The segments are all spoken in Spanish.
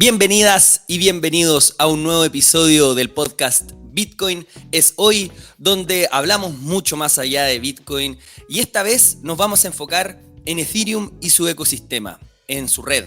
Bienvenidas y bienvenidos a un nuevo episodio del podcast Bitcoin es hoy, donde hablamos mucho más allá de Bitcoin y esta vez nos vamos a enfocar en Ethereum y su ecosistema, en su red,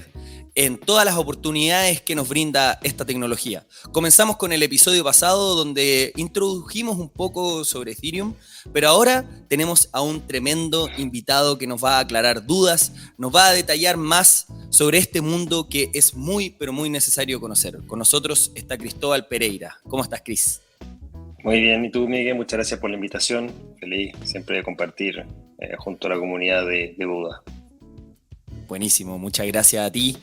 en todas las oportunidades que nos brinda esta tecnología. Comenzamos con el episodio pasado donde introdujimos un poco sobre Ethereum, pero ahora tenemos a un tremendo invitado que nos va a aclarar dudas, nos va a detallar más sobre este mundo que es muy, pero muy necesario conocer. Con nosotros está Cristóbal Pereira. ¿Cómo estás, Cris? Muy bien, y tú, Miguel, muchas gracias por la invitación. Feliz siempre de compartir junto a la comunidad de Buda. Buenísimo, muchas gracias a ti.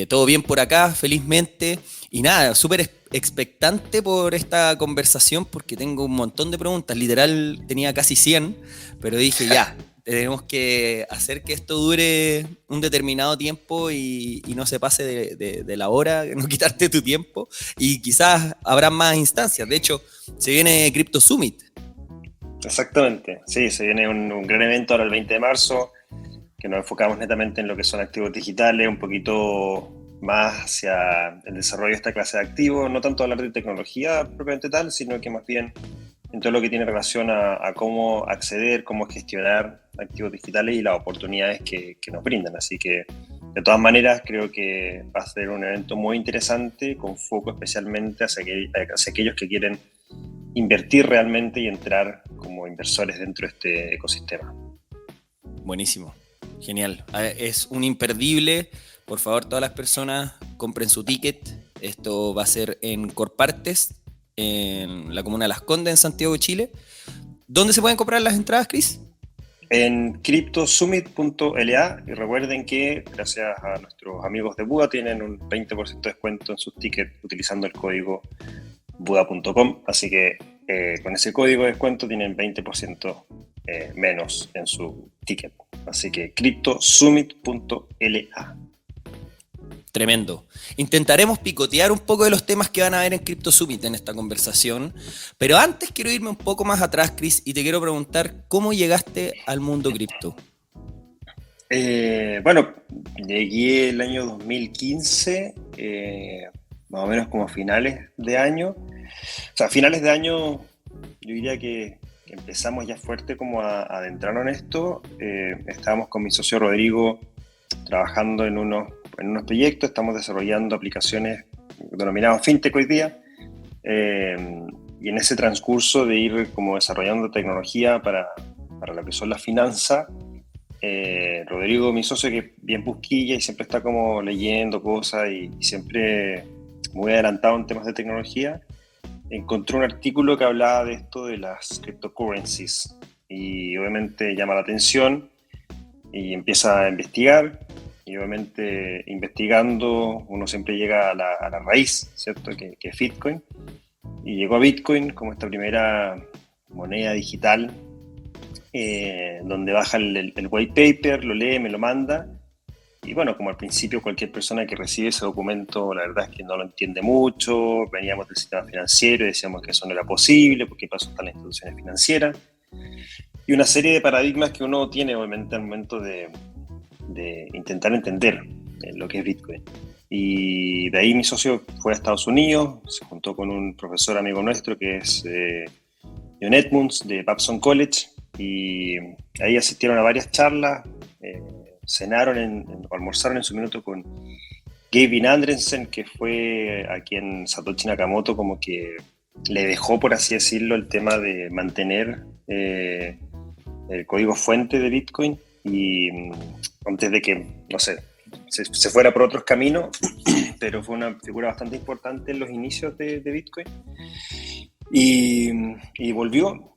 Todo bien por acá, felizmente. Y nada, súper expectante por esta conversación porque tengo un montón de preguntas. Literal, tenía casi 100, pero dije ya, tenemos que hacer que esto dure un determinado tiempo y no se pase de la hora, no quitarte tu tiempo. Y quizás habrá más instancias. De hecho, se viene Crypto Summit. Exactamente, sí, se viene un gran evento ahora el 20 de marzo, que nos enfocamos netamente en lo que son activos digitales, un poquito más hacia el desarrollo de esta clase de activos, no tanto hablar de tecnología propiamente tal, sino que más bien en todo lo que tiene relación a cómo acceder, cómo gestionar activos digitales y las oportunidades que nos brindan. Así que, de todas maneras, creo que va a ser un evento muy interesante, con foco especialmente hacia aquellos que quieren invertir realmente y entrar como inversores dentro de este ecosistema. Buenísimo, genial. Es un imperdible. Por favor, todas las personas compren su ticket. Esto va a ser en Corpartes, en la comuna de Las Condes, en Santiago de Chile. ¿Dónde se pueden comprar las entradas, Chris? En cryptosummit.la, y recuerden que gracias a nuestros amigos de Buda tienen un 20% de descuento en sus tickets utilizando el código buda.com, así que con ese código de descuento tienen 20% menos en su ticket. Así que cryptosummit.la. Tremendo. Intentaremos picotear un poco de los temas que van a haber en Crypto Summit en esta conversación, pero antes quiero irme un poco más atrás, Chris, y te quiero preguntar cómo llegaste al mundo cripto. Bueno, llegué el año 2015, más o menos como finales de año. O sea, finales de año, yo diría que empezamos ya fuerte como a adentrarnos en esto. Estábamos con mi socio Rodrigo trabajando en unos proyectos, estamos desarrollando aplicaciones denominadas fintech hoy día, y en ese transcurso de ir como desarrollando tecnología para lo que son las finanzas, Rodrigo, mi socio, que es bien busquilla y siempre está como leyendo cosas y siempre muy adelantado en temas de tecnología, encontró un artículo que hablaba de esto de las cryptocurrencies y obviamente llama la atención y empieza a investigar. Y obviamente investigando uno siempre llega a la raíz, ¿cierto? Que es Bitcoin. Y llegó a Bitcoin como esta primera moneda digital, donde baja el white paper, lo lee, me lo manda. Y bueno, como al principio cualquier persona que recibe ese documento, la verdad es que no lo entiende mucho. Veníamos del sistema financiero y decíamos que eso no era posible, porque pasó hasta las instituciones financieras. Y una serie de paradigmas que uno tiene obviamente al momento de intentar entender lo que es Bitcoin. Y de ahí mi socio fue a Estados Unidos, se juntó con un profesor amigo nuestro que es John Edmunds de Babson College, y ahí asistieron a varias charlas, cenaron o almorzaron en su minuto con Gavin Andresen, que fue a quien Satoshi Nakamoto como que le dejó, por así decirlo, el tema de mantener el código fuente de Bitcoin, y antes de que, no sé, se fuera por otros caminos, pero fue una figura bastante importante en los inicios de Bitcoin. Y volvió,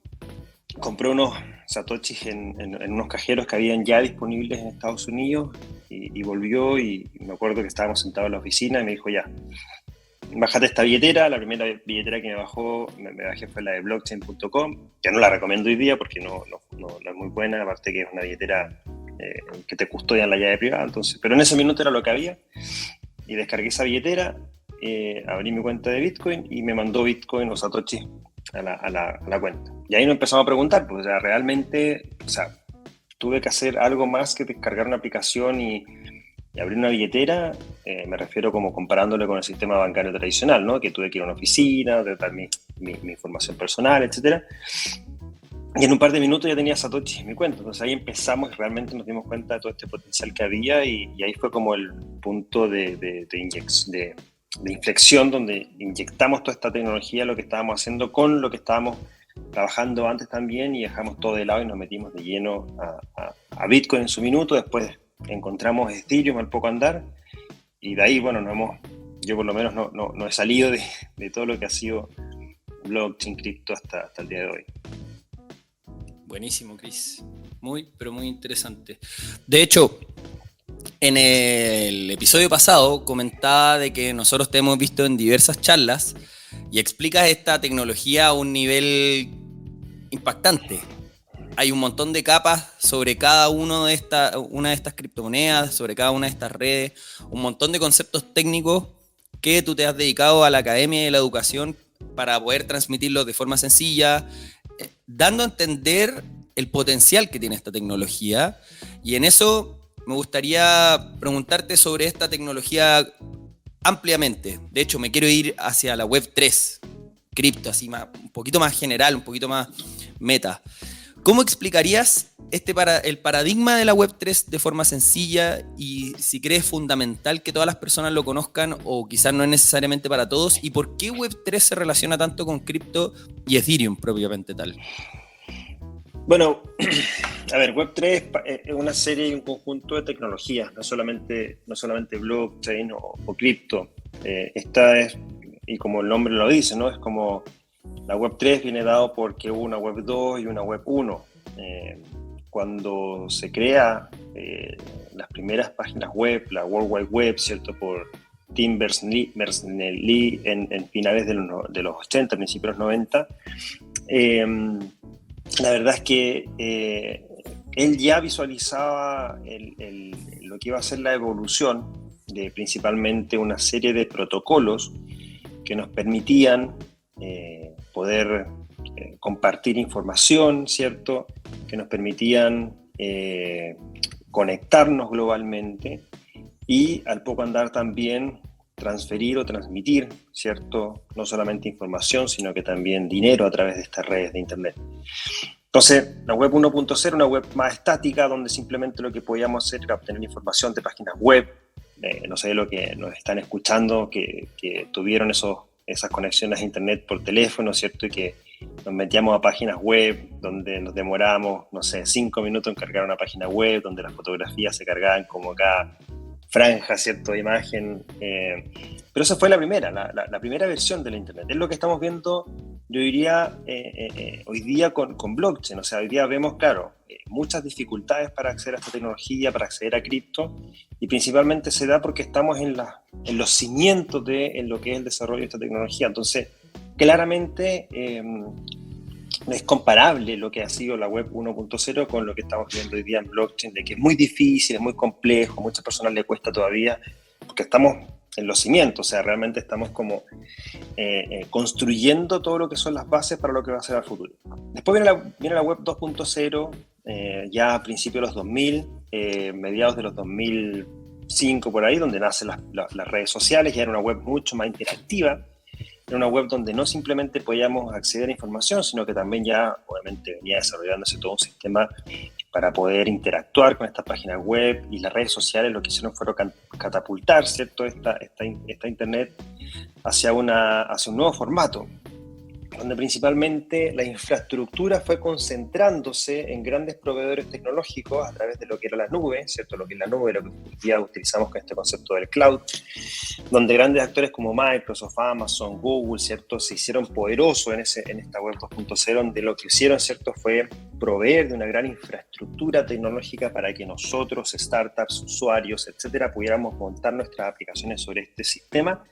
compró unos satoshis en unos cajeros que habían ya disponibles en Estados Unidos, y volvió, y me acuerdo que estábamos sentados en la oficina y me dijo, ya, bájate esta billetera. La primera billetera que me bajé fue la de blockchain.com, que no la recomiendo hoy día porque no es muy buena, aparte que es una billetera que te custodian la llave privada, entonces, pero en ese minuto era lo que había, y descargué esa billetera, abrí mi cuenta de Bitcoin y me mandó Bitcoin o Satoshi a la cuenta. Y ahí nos empezamos a preguntar, pues, o sea, realmente, o sea, tuve que hacer algo más que descargar una aplicación y Y abrir una billetera, me refiero como comparándolo con el sistema bancario tradicional, ¿no? Que tuve que ir a una oficina, dar mi información personal, etcétera. Y en un par de minutos ya tenía Satoshi en mi cuenta. Entonces ahí empezamos y realmente nos dimos cuenta de todo este potencial que había y ahí fue como el punto de inflexión donde inyectamos toda esta tecnología, lo que estábamos haciendo con lo que estábamos trabajando antes también y dejamos todo de lado y nos metimos de lleno a Bitcoin en su minuto. Después encontramos Ethereum al poco andar y de ahí, bueno, yo por lo menos no he salido de todo lo que ha sido blockchain, cripto hasta el día de hoy. Buenísimo, Chris. Muy, pero muy interesante. De hecho, en el episodio pasado comentaba de que nosotros te hemos visto en diversas charlas y explicas esta tecnología a un nivel impactante. Hay un montón de capas sobre cada una de estas criptomonedas, sobre cada una de estas redes, un montón de conceptos técnicos que tú te has dedicado a la academia y a la educación para poder transmitirlos de forma sencilla, dando a entender el potencial que tiene esta tecnología. Y en eso me gustaría preguntarte sobre esta tecnología ampliamente. De hecho, me quiero ir hacia la Web 3, cripto, así un poquito más general, un poquito más meta. ¿Cómo explicarías el paradigma de la Web 3 de forma sencilla y si crees fundamental que todas las personas lo conozcan o quizás no es necesariamente para todos? ¿Y por qué Web 3 se relaciona tanto con cripto y Ethereum propiamente tal? Bueno, a ver, Web 3 es una serie y un conjunto de tecnologías, no solamente blockchain o cripto. Esta es, y como el nombre lo dice, ¿no? Es como la Web 3 viene dado porque hubo una Web 2 y una Web 1. Cuando se crea las primeras páginas web, la World Wide Web, ¿cierto? Por Tim Berners-Lee en finales de los 80, principios de los 90, la verdad es que él ya visualizaba lo que iba a ser la evolución de principalmente una serie de protocolos que nos permitían poder compartir información, ¿cierto? Que nos permitían conectarnos globalmente y al poco andar también transferir o transmitir, ¿cierto? No solamente información, sino que también dinero a través de estas redes de Internet. Entonces, la web 1.0, una web más estática, donde simplemente lo que podíamos hacer era obtener información de páginas web. No sé lo que nos están escuchando, que tuvieron esas conexiones a Internet por teléfono, ¿cierto? Y que nos metíamos a páginas web donde nos demorábamos, no sé, 5 minutos en cargar una página web, donde las fotografías se cargaban como cada franja, ¿cierto? De imagen. Pero esa fue la primera versión de la Internet. Es lo que estamos viendo, yo diría, hoy día con blockchain. O sea, hoy día vemos, claro, muchas dificultades para acceder a esta tecnología, para acceder a cripto, y principalmente se da porque estamos en los cimientos en lo que es el desarrollo de esta tecnología. Entonces, claramente es comparable lo que ha sido la web 1.0 con lo que estamos viendo hoy día en blockchain, de que es muy difícil, es muy complejo, a muchas personas les cuesta todavía, porque estamos en los cimientos, o sea, realmente estamos como construyendo todo lo que son las bases para lo que va a ser el futuro. Después viene la web 2.0, ya a principios de los 2000, mediados de los 2005 por ahí, donde nacen las redes sociales, ya era una web mucho más interactiva. Era una web donde no simplemente podíamos acceder a información, sino que también ya, obviamente, venía desarrollándose todo un sistema para poder interactuar con estas páginas web, y las redes sociales lo que hicieron fueron catapultar, ¿cierto? esta Internet hacia un nuevo formato, donde principalmente la infraestructura fue concentrándose en grandes proveedores tecnológicos a través de lo que era la nube, ¿cierto? Lo que es la nube, lo que hoy día utilizamos con este concepto del cloud, donde grandes actores como Microsoft, Amazon, Google, ¿cierto? Se hicieron poderosos en esta web 2.0, donde lo que hicieron, ¿cierto? Fue proveer de una gran infraestructura tecnológica para que nosotros, startups, usuarios, etcétera, pudiéramos montar nuestras aplicaciones sobre este sistema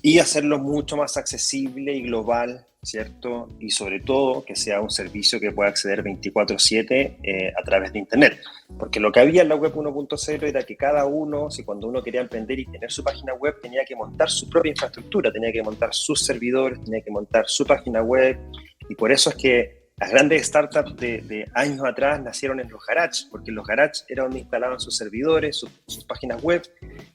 y hacerlo mucho más accesible y global, ¿cierto? Y sobre todo que sea un servicio que pueda acceder 24/7 a través de Internet. Porque lo que había en la web 1.0 era que cada uno, si cuando uno quería emprender y tener su página web, tenía que montar su propia infraestructura, tenía que montar sus servidores, tenía que montar su página web, y por eso es que las grandes startups de años atrás nacieron en los garages, porque en los garages era donde instalaban sus servidores, sus páginas web,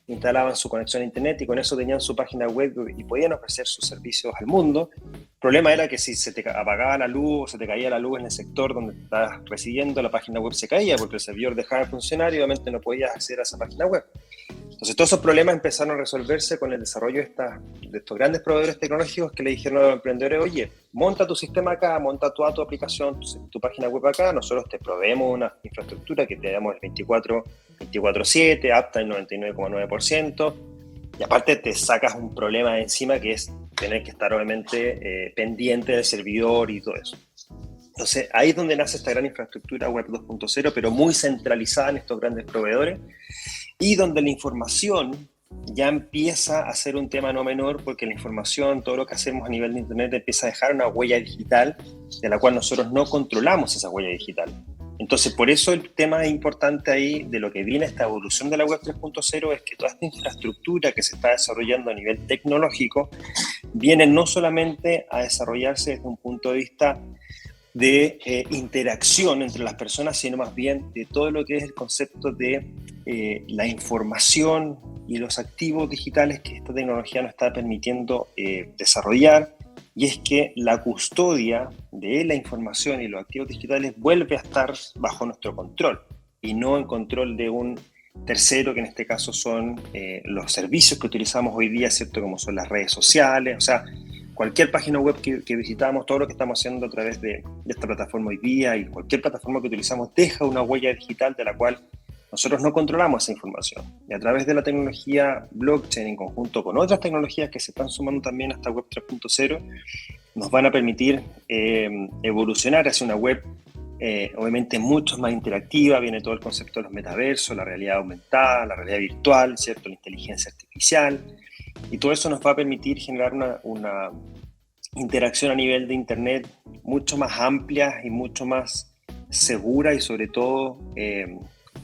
instalaban su conexión a internet y con eso tenían su página web y podían ofrecer sus servicios al mundo. El problema era que si se te apagaba la luz o se te caía la luz en el sector donde estabas residiendo, la página web se caía porque el servidor dejaba de funcionar y obviamente no podías acceder a esa página web. Entonces todos esos problemas empezaron a resolverse con el desarrollo de estos grandes proveedores tecnológicos que le dijeron a los emprendedores, oye, monta tu sistema acá, monta toda tu aplicación, tu página web acá, nosotros te proveemos una infraestructura que te damos el 24/7, apta el 99,9%, y aparte te sacas un problema de encima que es tener que estar obviamente pendiente del servidor y todo eso. Entonces ahí es donde nace esta gran infraestructura web 2.0, pero muy centralizada en estos grandes proveedores, y donde la información ya empieza a ser un tema no menor, porque la información, todo lo que hacemos a nivel de internet empieza a dejar una huella digital de la cual nosotros no controlamos esa huella digital. Entonces, por eso el tema importante ahí de lo que viene esta evolución de la web 3.0 es que toda esta infraestructura que se está desarrollando a nivel tecnológico viene no solamente a desarrollarse desde un punto de vista de interacción entre las personas, sino más bien de todo lo que es el concepto de la información y los activos digitales que esta tecnología nos está permitiendo desarrollar, y es que la custodia de la información y los activos digitales vuelve a estar bajo nuestro control y no en control de un tercero, que en este caso son los servicios que utilizamos hoy día, ¿cierto? Como son las redes sociales, o sea, cualquier página web que visitamos, todo lo que estamos haciendo a través de esta plataforma hoy día y cualquier plataforma que utilizamos deja una huella digital de la cual nosotros no controlamos esa información. Y a través de la tecnología blockchain, en conjunto con otras tecnologías que se están sumando también a esta web 3.0, nos van a permitir evolucionar hacia una web obviamente mucho más interactiva. Viene todo el concepto de los metaversos, la realidad aumentada, la realidad virtual, ¿cierto? La inteligencia artificial. Y todo eso nos va a permitir generar una interacción a nivel de internet mucho más amplia y mucho más segura y sobre todo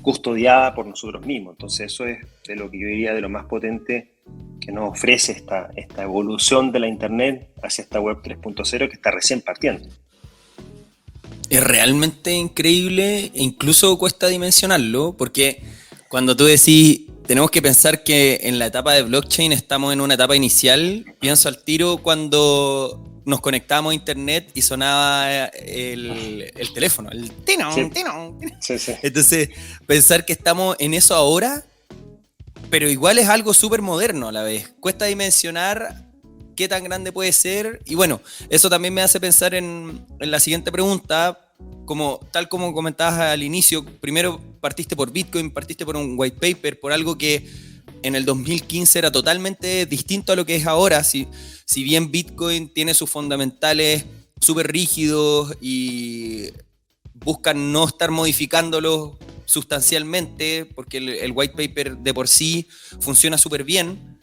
custodiada por nosotros mismos. Entonces eso es de lo que yo diría de lo más potente que nos ofrece esta evolución de la internet hacia esta web 3.0 que está recién partiendo. Es realmente increíble e incluso cuesta dimensionarlo, porque cuando tú decís tenemos que pensar que en la etapa de blockchain estamos en una etapa inicial, pienso al tiro cuando nos conectamos a internet y sonaba el teléfono, el tinón, Sí. tinón. Sí, sí. Entonces, pensar que estamos en eso ahora, pero igual es algo súper moderno a la vez. Cuesta dimensionar qué tan grande puede ser. Y bueno, eso también me hace pensar en la siguiente pregunta. Tal como comentabas al inicio, primero partiste por Bitcoin, partiste por un white paper, por algo que en el 2015 era totalmente distinto a lo que es ahora. Si bien Bitcoin tiene sus fundamentales súper rígidos y buscan no estar modificándolos sustancialmente, porque el white paper de por sí funciona súper bien,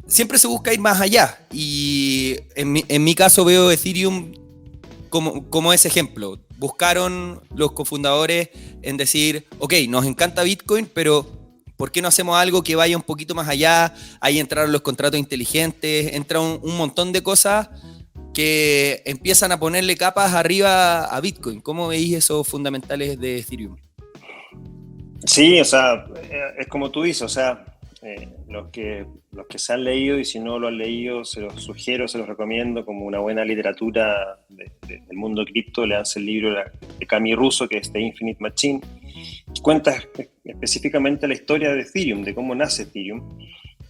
siempre se busca ir más allá. Y en mi caso veo Ethereum como ese ejemplo. Buscaron los cofundadores en decir, ok, nos encanta Bitcoin, pero ¿por qué no hacemos algo que vaya un poquito más allá? Ahí entraron los contratos inteligentes, entra un montón de cosas que empiezan a ponerle capas arriba a Bitcoin. ¿Cómo veis esos fundamentales de Ethereum? Sí, o sea, es como tú dices, o sea, los que se han leído, y si no lo han leído, se los sugiero, se los recomiendo como una buena literatura del mundo cripto. Leanse el libro de Cami Russo, que es The Infinite Machine, que cuenta específicamente la historia de Ethereum, de cómo nace Ethereum.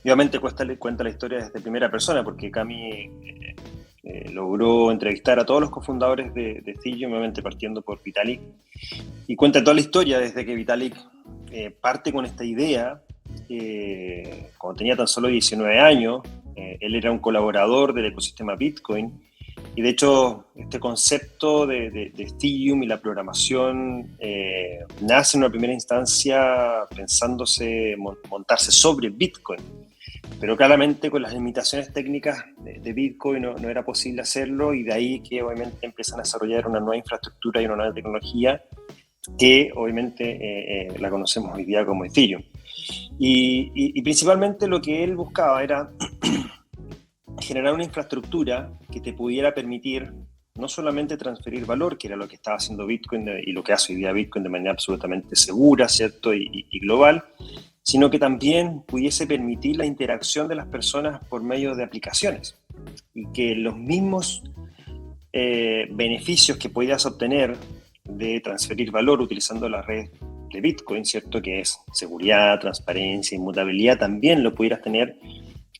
Y obviamente cuenta la historia desde primera persona, porque Cami logró entrevistar a todos los cofundadores de Ethereum, obviamente partiendo por Vitalik, y cuenta toda la historia desde que Vitalik parte con esta idea. Cuando tenía tan solo 19 años, él era un colaborador del ecosistema Bitcoin, y de hecho este concepto de Ethereum y la programación nace en una primera instancia pensándose montarse sobre Bitcoin, pero claramente con las limitaciones técnicas de Bitcoin no era posible hacerlo, y de ahí que obviamente empiezan a desarrollar una nueva infraestructura y una nueva tecnología que obviamente la conocemos hoy día como Ethereum. Y principalmente lo que él buscaba era generar una infraestructura que te pudiera permitir no solamente transferir valor, que era lo que estaba haciendo Bitcoin y lo que hace hoy día Bitcoin de manera absolutamente segura, ¿cierto? Y global, sino que también pudiese permitir la interacción de las personas por medio de aplicaciones y que los mismos beneficios que podías obtener de transferir valor utilizando la red de Bitcoin, ¿cierto? Que es seguridad, transparencia, inmutabilidad, también lo pudieras tener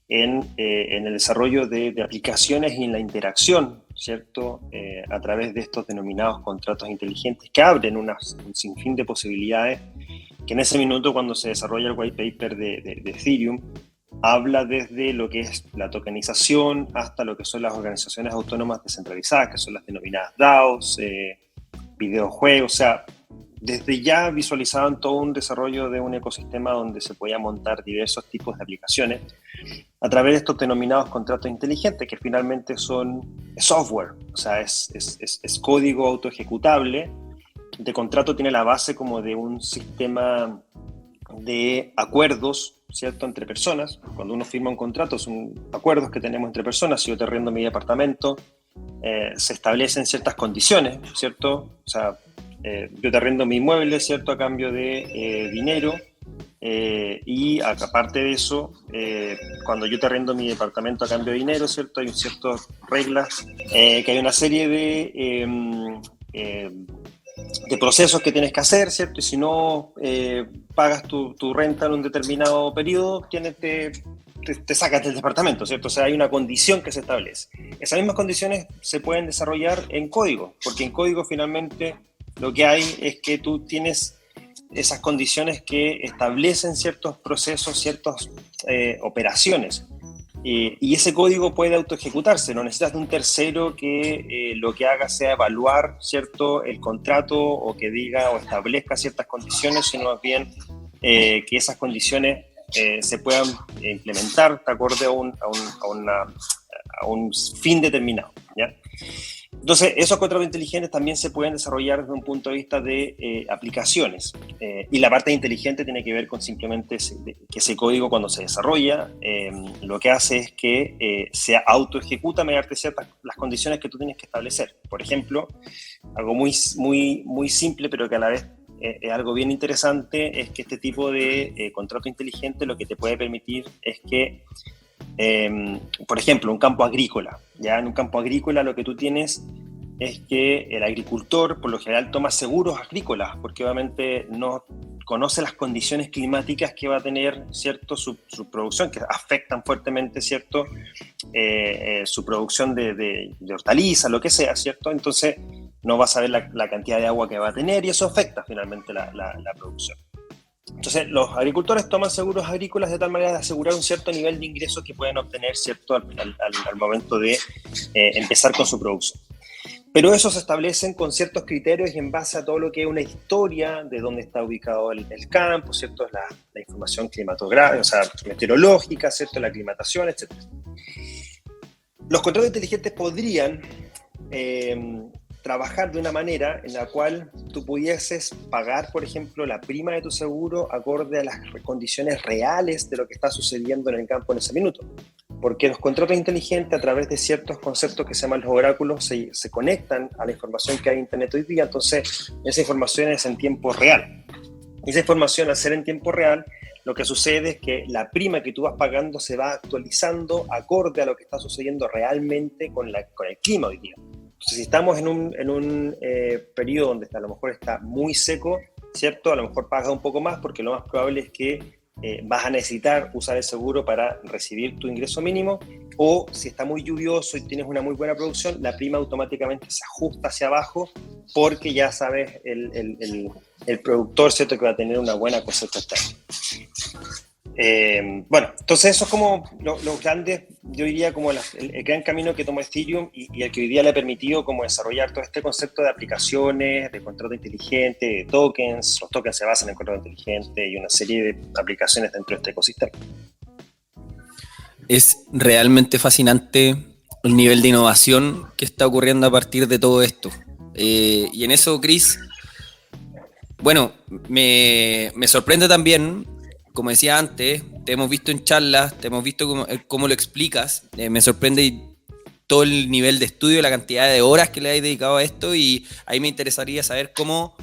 en el desarrollo de aplicaciones y en la interacción, ¿cierto? A través de estos denominados contratos inteligentes que abren un sinfín de posibilidades que en ese minuto, cuando se desarrolla el white paper de Ethereum, habla desde lo que es la tokenización hasta lo que son las organizaciones autónomas descentralizadas, que son las denominadas DAOs, videojuegos, o sea, desde ya visualizaban todo un desarrollo de un ecosistema donde se podía montar diversos tipos de aplicaciones a través de estos denominados contratos inteligentes, que finalmente son software, o sea, es código autoejecutable. De contrato tiene la base como de un sistema de acuerdos, ¿cierto?, entre personas. Cuando uno firma un contrato, son acuerdos que tenemos entre personas. Si yo te arrendo mi departamento, se establecen ciertas condiciones, ¿cierto? O sea, yo te arrendo mi inmueble, ¿cierto?, a cambio de dinero. Y aparte de eso, cuando yo te arrendo mi departamento a cambio de dinero, ¿cierto?, hay ciertas reglas, que hay una serie de procesos que tienes que hacer, ¿cierto? Y si no pagas tu renta en un determinado periodo, te sacas del departamento, ¿cierto? O sea, hay una condición que se establece. Esas mismas condiciones se pueden desarrollar en código, porque en código finalmente lo que hay es que tú tienes esas condiciones que establecen ciertos procesos, ciertas operaciones. Y ese código puede autoejecutarse, no necesitas de un tercero que lo que haga sea evaluar, ¿cierto?, el contrato o que diga o establezca ciertas condiciones, sino más bien que esas condiciones se puedan implementar de acuerdo a un fin determinado, ¿ya? Entonces, esos contratos inteligentes también se pueden desarrollar desde un punto de vista de aplicaciones. Y la parte inteligente tiene que ver con simplemente que ese código, cuando se desarrolla, lo que hace es que se autoejecuta mediante ciertas las condiciones que tú tienes que establecer. Por ejemplo, algo muy simple, pero que a la vez es algo bien interesante, es que este tipo de contrato inteligente lo que te puede permitir es que, por ejemplo, un campo agrícola. Ya en un campo agrícola lo que tú tienes es que el agricultor por lo general toma seguros agrícolas porque obviamente no conoce las condiciones climáticas que va a tener, ¿cierto?, su producción, que afectan fuertemente, ¿cierto?, su producción de hortalizas, lo que sea, ¿cierto? Entonces no va a saber la cantidad de agua que va a tener y eso afecta finalmente la producción. Entonces, los agricultores toman seguros agrícolas de tal manera de asegurar un cierto nivel de ingresos que pueden obtener, ¿cierto?, al momento de empezar con su producción. Pero esos se establecen con ciertos criterios y en base a todo lo que es una historia de dónde está ubicado el campo, ¿cierto?, la información climatográfica, o sea, meteorológica, ¿cierto?, la aclimatación, etc. Los contratos inteligentes podrían trabajar de una manera en la cual tú pudieses pagar, por ejemplo, la prima de tu seguro acorde a las condiciones reales de lo que está sucediendo en el campo en ese minuto. Porque los contratos inteligentes, a través de ciertos conceptos que se llaman los oráculos, se conectan a la información que hay en Internet hoy día, entonces esa información es en tiempo real. Y esa información, al ser en tiempo real, lo que sucede es que la prima que tú vas pagando se va actualizando acorde a lo que está sucediendo realmente con el clima hoy día. Entonces, si estamos en un periodo donde a lo mejor está muy seco, ¿cierto?, a lo mejor pagas un poco más porque lo más probable es que vas a necesitar usar el seguro para recibir tu ingreso mínimo, o si está muy lluvioso y tienes una muy buena producción, la prima automáticamente se ajusta hacia abajo porque ya sabes el productor, ¿cierto?, que va a tener una buena cosecha este año. Bueno, entonces eso es como los grandes, yo diría como el gran camino que tomó Ethereum y el que hoy día le ha permitido como desarrollar todo este concepto de aplicaciones, de contrato inteligente, de tokens. Los tokens se basan en contrato inteligente y una serie de aplicaciones dentro de este ecosistema. Es realmente fascinante el nivel de innovación que está ocurriendo a partir de todo esto. Y en eso, Chris, bueno, me sorprende también. Como decía antes, te hemos visto en charlas, te hemos visto cómo lo explicas. Me sorprende todo el nivel de estudio, la cantidad de horas que le has dedicado a esto, y ahí me interesaría saber cómo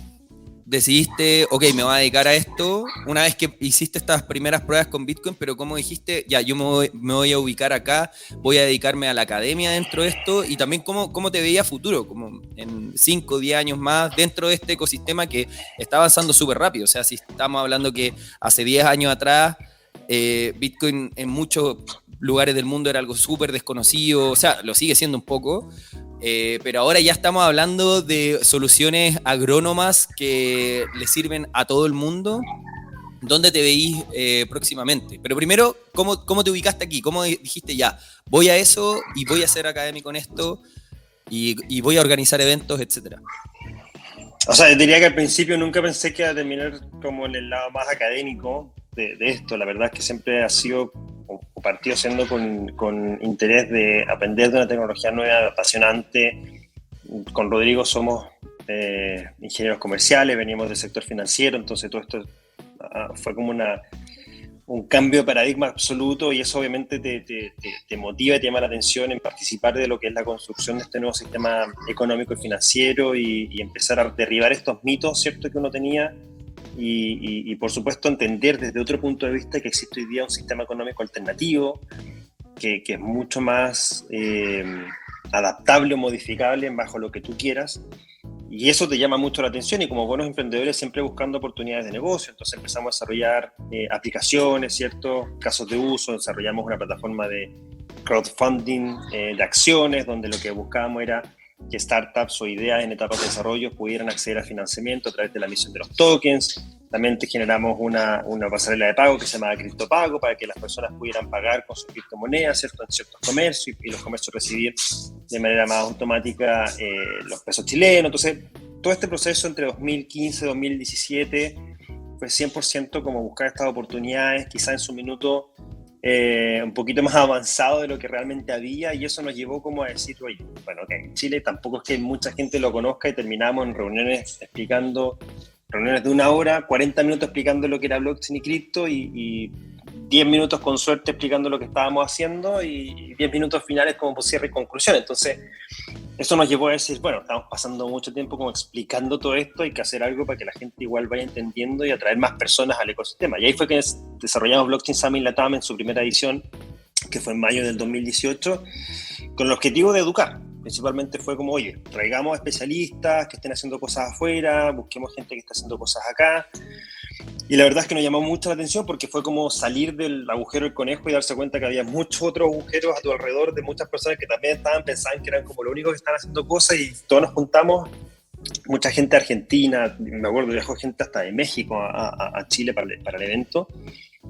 decidiste, ok, me voy a dedicar a esto, una vez que hiciste estas primeras pruebas con Bitcoin, pero cómo dijiste, ya, yo me voy a ubicar acá, voy a dedicarme a la academia dentro de esto, y también cómo te veías futuro, como en 5 o 10 años más, dentro de este ecosistema que está avanzando súper rápido. O sea, si estamos hablando que hace 10 años atrás, Bitcoin en muchos lugares del mundo era algo súper desconocido, o sea, lo sigue siendo un poco, pero ahora ya estamos hablando de soluciones agrónomas que le sirven a todo el mundo. ¿Dónde te veís próximamente? Pero primero, ¿cómo te ubicaste aquí? ¿Cómo dijiste ya, voy a eso y voy a ser académico en esto y voy a organizar eventos, etcétera? O sea, diría que al principio nunca pensé que iba a terminar como en el lado más académico de esto. La verdad es que siempre ha sido o partido siendo con interés de aprender de una tecnología nueva, apasionante. Con Rodrigo somos ingenieros comerciales, venimos del sector financiero, entonces todo esto fue como un cambio de paradigma absoluto, y eso obviamente te motiva y te llama la atención en participar de lo que es la construcción de este nuevo sistema económico y financiero, y empezar a derribar estos mitos, ¿cierto?, que uno tenía, y por supuesto entender desde otro punto de vista que existe hoy día un sistema económico alternativo que es mucho más adaptable o modificable bajo lo que tú quieras. Y eso te llama mucho la atención, y como buenos emprendedores siempre buscando oportunidades de negocio. Entonces empezamos a desarrollar aplicaciones, ¿cierto?, casos de uso. Desarrollamos una plataforma de crowdfunding de acciones, donde lo que buscábamos era que startups o ideas en etapas de desarrollo pudieran acceder a financiamiento a través de la emisión de los tokens. También te generamos una pasarela de pago que se llama Criptopago, para que las personas pudieran pagar con sus criptomonedas, ¿cierto?, en ciertos comercios, y los comercios recibir de manera más automática los pesos chilenos. Entonces, todo este proceso entre 2015 y 2017 fue 100% como buscar estas oportunidades, quizá en su minuto un poquito más avanzado de lo que realmente había, y eso nos llevó como a decir, oye, bueno, okay, en Chile tampoco es que mucha gente lo conozca, y terminamos en reuniones de 1 hora, 40 minutos explicando lo que era blockchain y cripto, y 10 minutos con suerte explicando lo que estábamos haciendo, y 10 minutos finales como cierre y conclusión. Entonces, eso nos llevó a decir, bueno, estamos pasando mucho tiempo como explicando todo esto, hay que hacer algo para que la gente igual vaya entendiendo y atraer más personas al ecosistema. Y ahí fue que desarrollamos Blockchain Summit Latam en su primera edición, que fue en mayo del 2018, con el objetivo de educar. Principalmente fue como, oye, traigamos especialistas que estén haciendo cosas afuera, busquemos gente que esté haciendo cosas acá. Y la verdad es que nos llamó mucho la atención, porque fue como salir del agujero del conejo y darse cuenta que había muchos otros agujeros a tu alrededor, de muchas personas que también pensaban que eran como lo único que estaban haciendo cosas, y todos nos juntamos. Mucha gente de Argentina, me acuerdo, viajó gente hasta de México a Chile para el evento,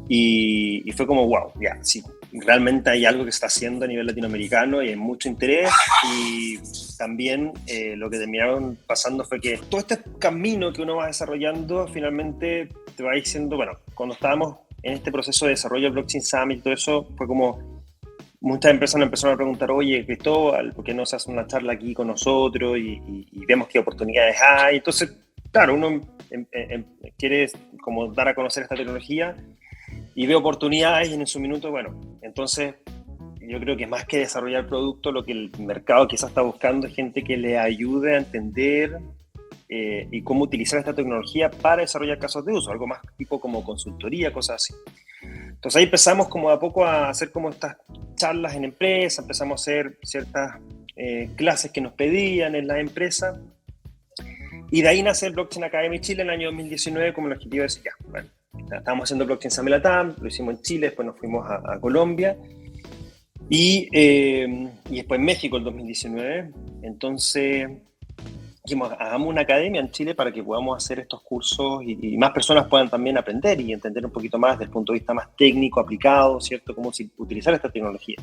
y fue como, wow, ya, sí, realmente hay algo que se está haciendo a nivel latinoamericano y hay mucho interés. Y también lo que terminaron pasando fue que todo este camino que uno va desarrollando finalmente te va diciendo, bueno, cuando estábamos en este proceso de desarrollo del Blockchain Summit y todo eso, fue como muchas empresas nos empezaron a preguntar, oye, Cristóbal, ¿por qué no se hace una charla aquí con nosotros y vemos qué oportunidades hay? Entonces, claro, uno quiere como dar a conocer esta tecnología y ve oportunidades, y en su minuto, bueno, entonces yo creo que más que desarrollar producto, lo que el mercado quizás está buscando es gente que le ayude a entender y cómo utilizar esta tecnología para desarrollar casos de uso, algo más tipo como consultoría, cosas así. Entonces ahí empezamos como a poco a hacer como estas charlas en empresas, empezamos a hacer ciertas clases que nos pedían en las empresas, y de ahí nace el Blockchain Academy Chile en el año 2019 como el objetivo de decir, ya, bueno, estábamos haciendo Blockchain Summit Latam, lo hicimos en Chile, después nos fuimos a Colombia, y después en México el 2019. Entonces dijimos, hagamos una academia en Chile para que podamos hacer estos cursos y más personas puedan también aprender y entender un poquito más desde el punto de vista más técnico, aplicado, ¿cierto? Cómo utilizar esta tecnología.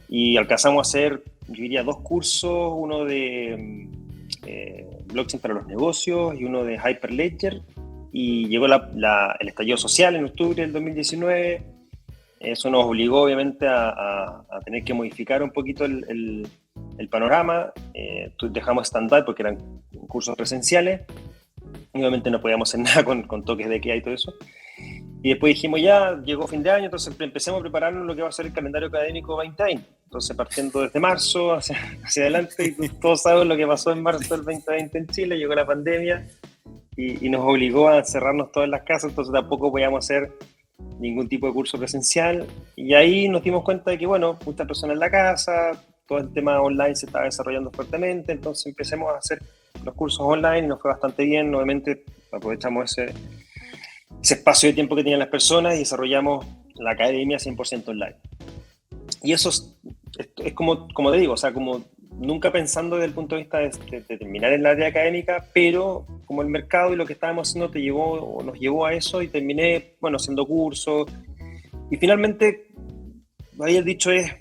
Y alcanzamos a hacer, yo diría, 2 cursos, uno de blockchain para los negocios y uno de Hyperledger, y llegó el estallido social en octubre del 2019. Eso nos obligó obviamente a tener que modificar un poquito el panorama. Dejamos stand-by porque eran cursos presenciales y obviamente no podíamos hacer nada con toques de queda y todo eso. Y después dijimos, ya llegó fin de año, entonces empecemos a prepararnos lo que va a ser el calendario académico 2020. Entonces, partiendo desde marzo hacia adelante, y todos saben lo que pasó en marzo del 2020 en Chile, llegó la pandemia y nos obligó a cerrarnos todas las casas, entonces tampoco podíamos hacer ningún tipo de curso presencial. Y ahí nos dimos cuenta de que, bueno, muchas personas en la casa, todo el tema online se estaba desarrollando fuertemente, entonces empecemos a hacer los cursos online y nos fue bastante bien. Nuevamente aprovechamos ese espacio de tiempo que tenían las personas y desarrollamos la academia 100% online. Y eso es como te digo, o sea, como nunca pensando desde el punto de vista de terminar en la área académica, pero como el mercado y lo que estábamos haciendo nos llevó a eso, y terminé, bueno, haciendo cursos. Y finalmente, ahí el dicho es,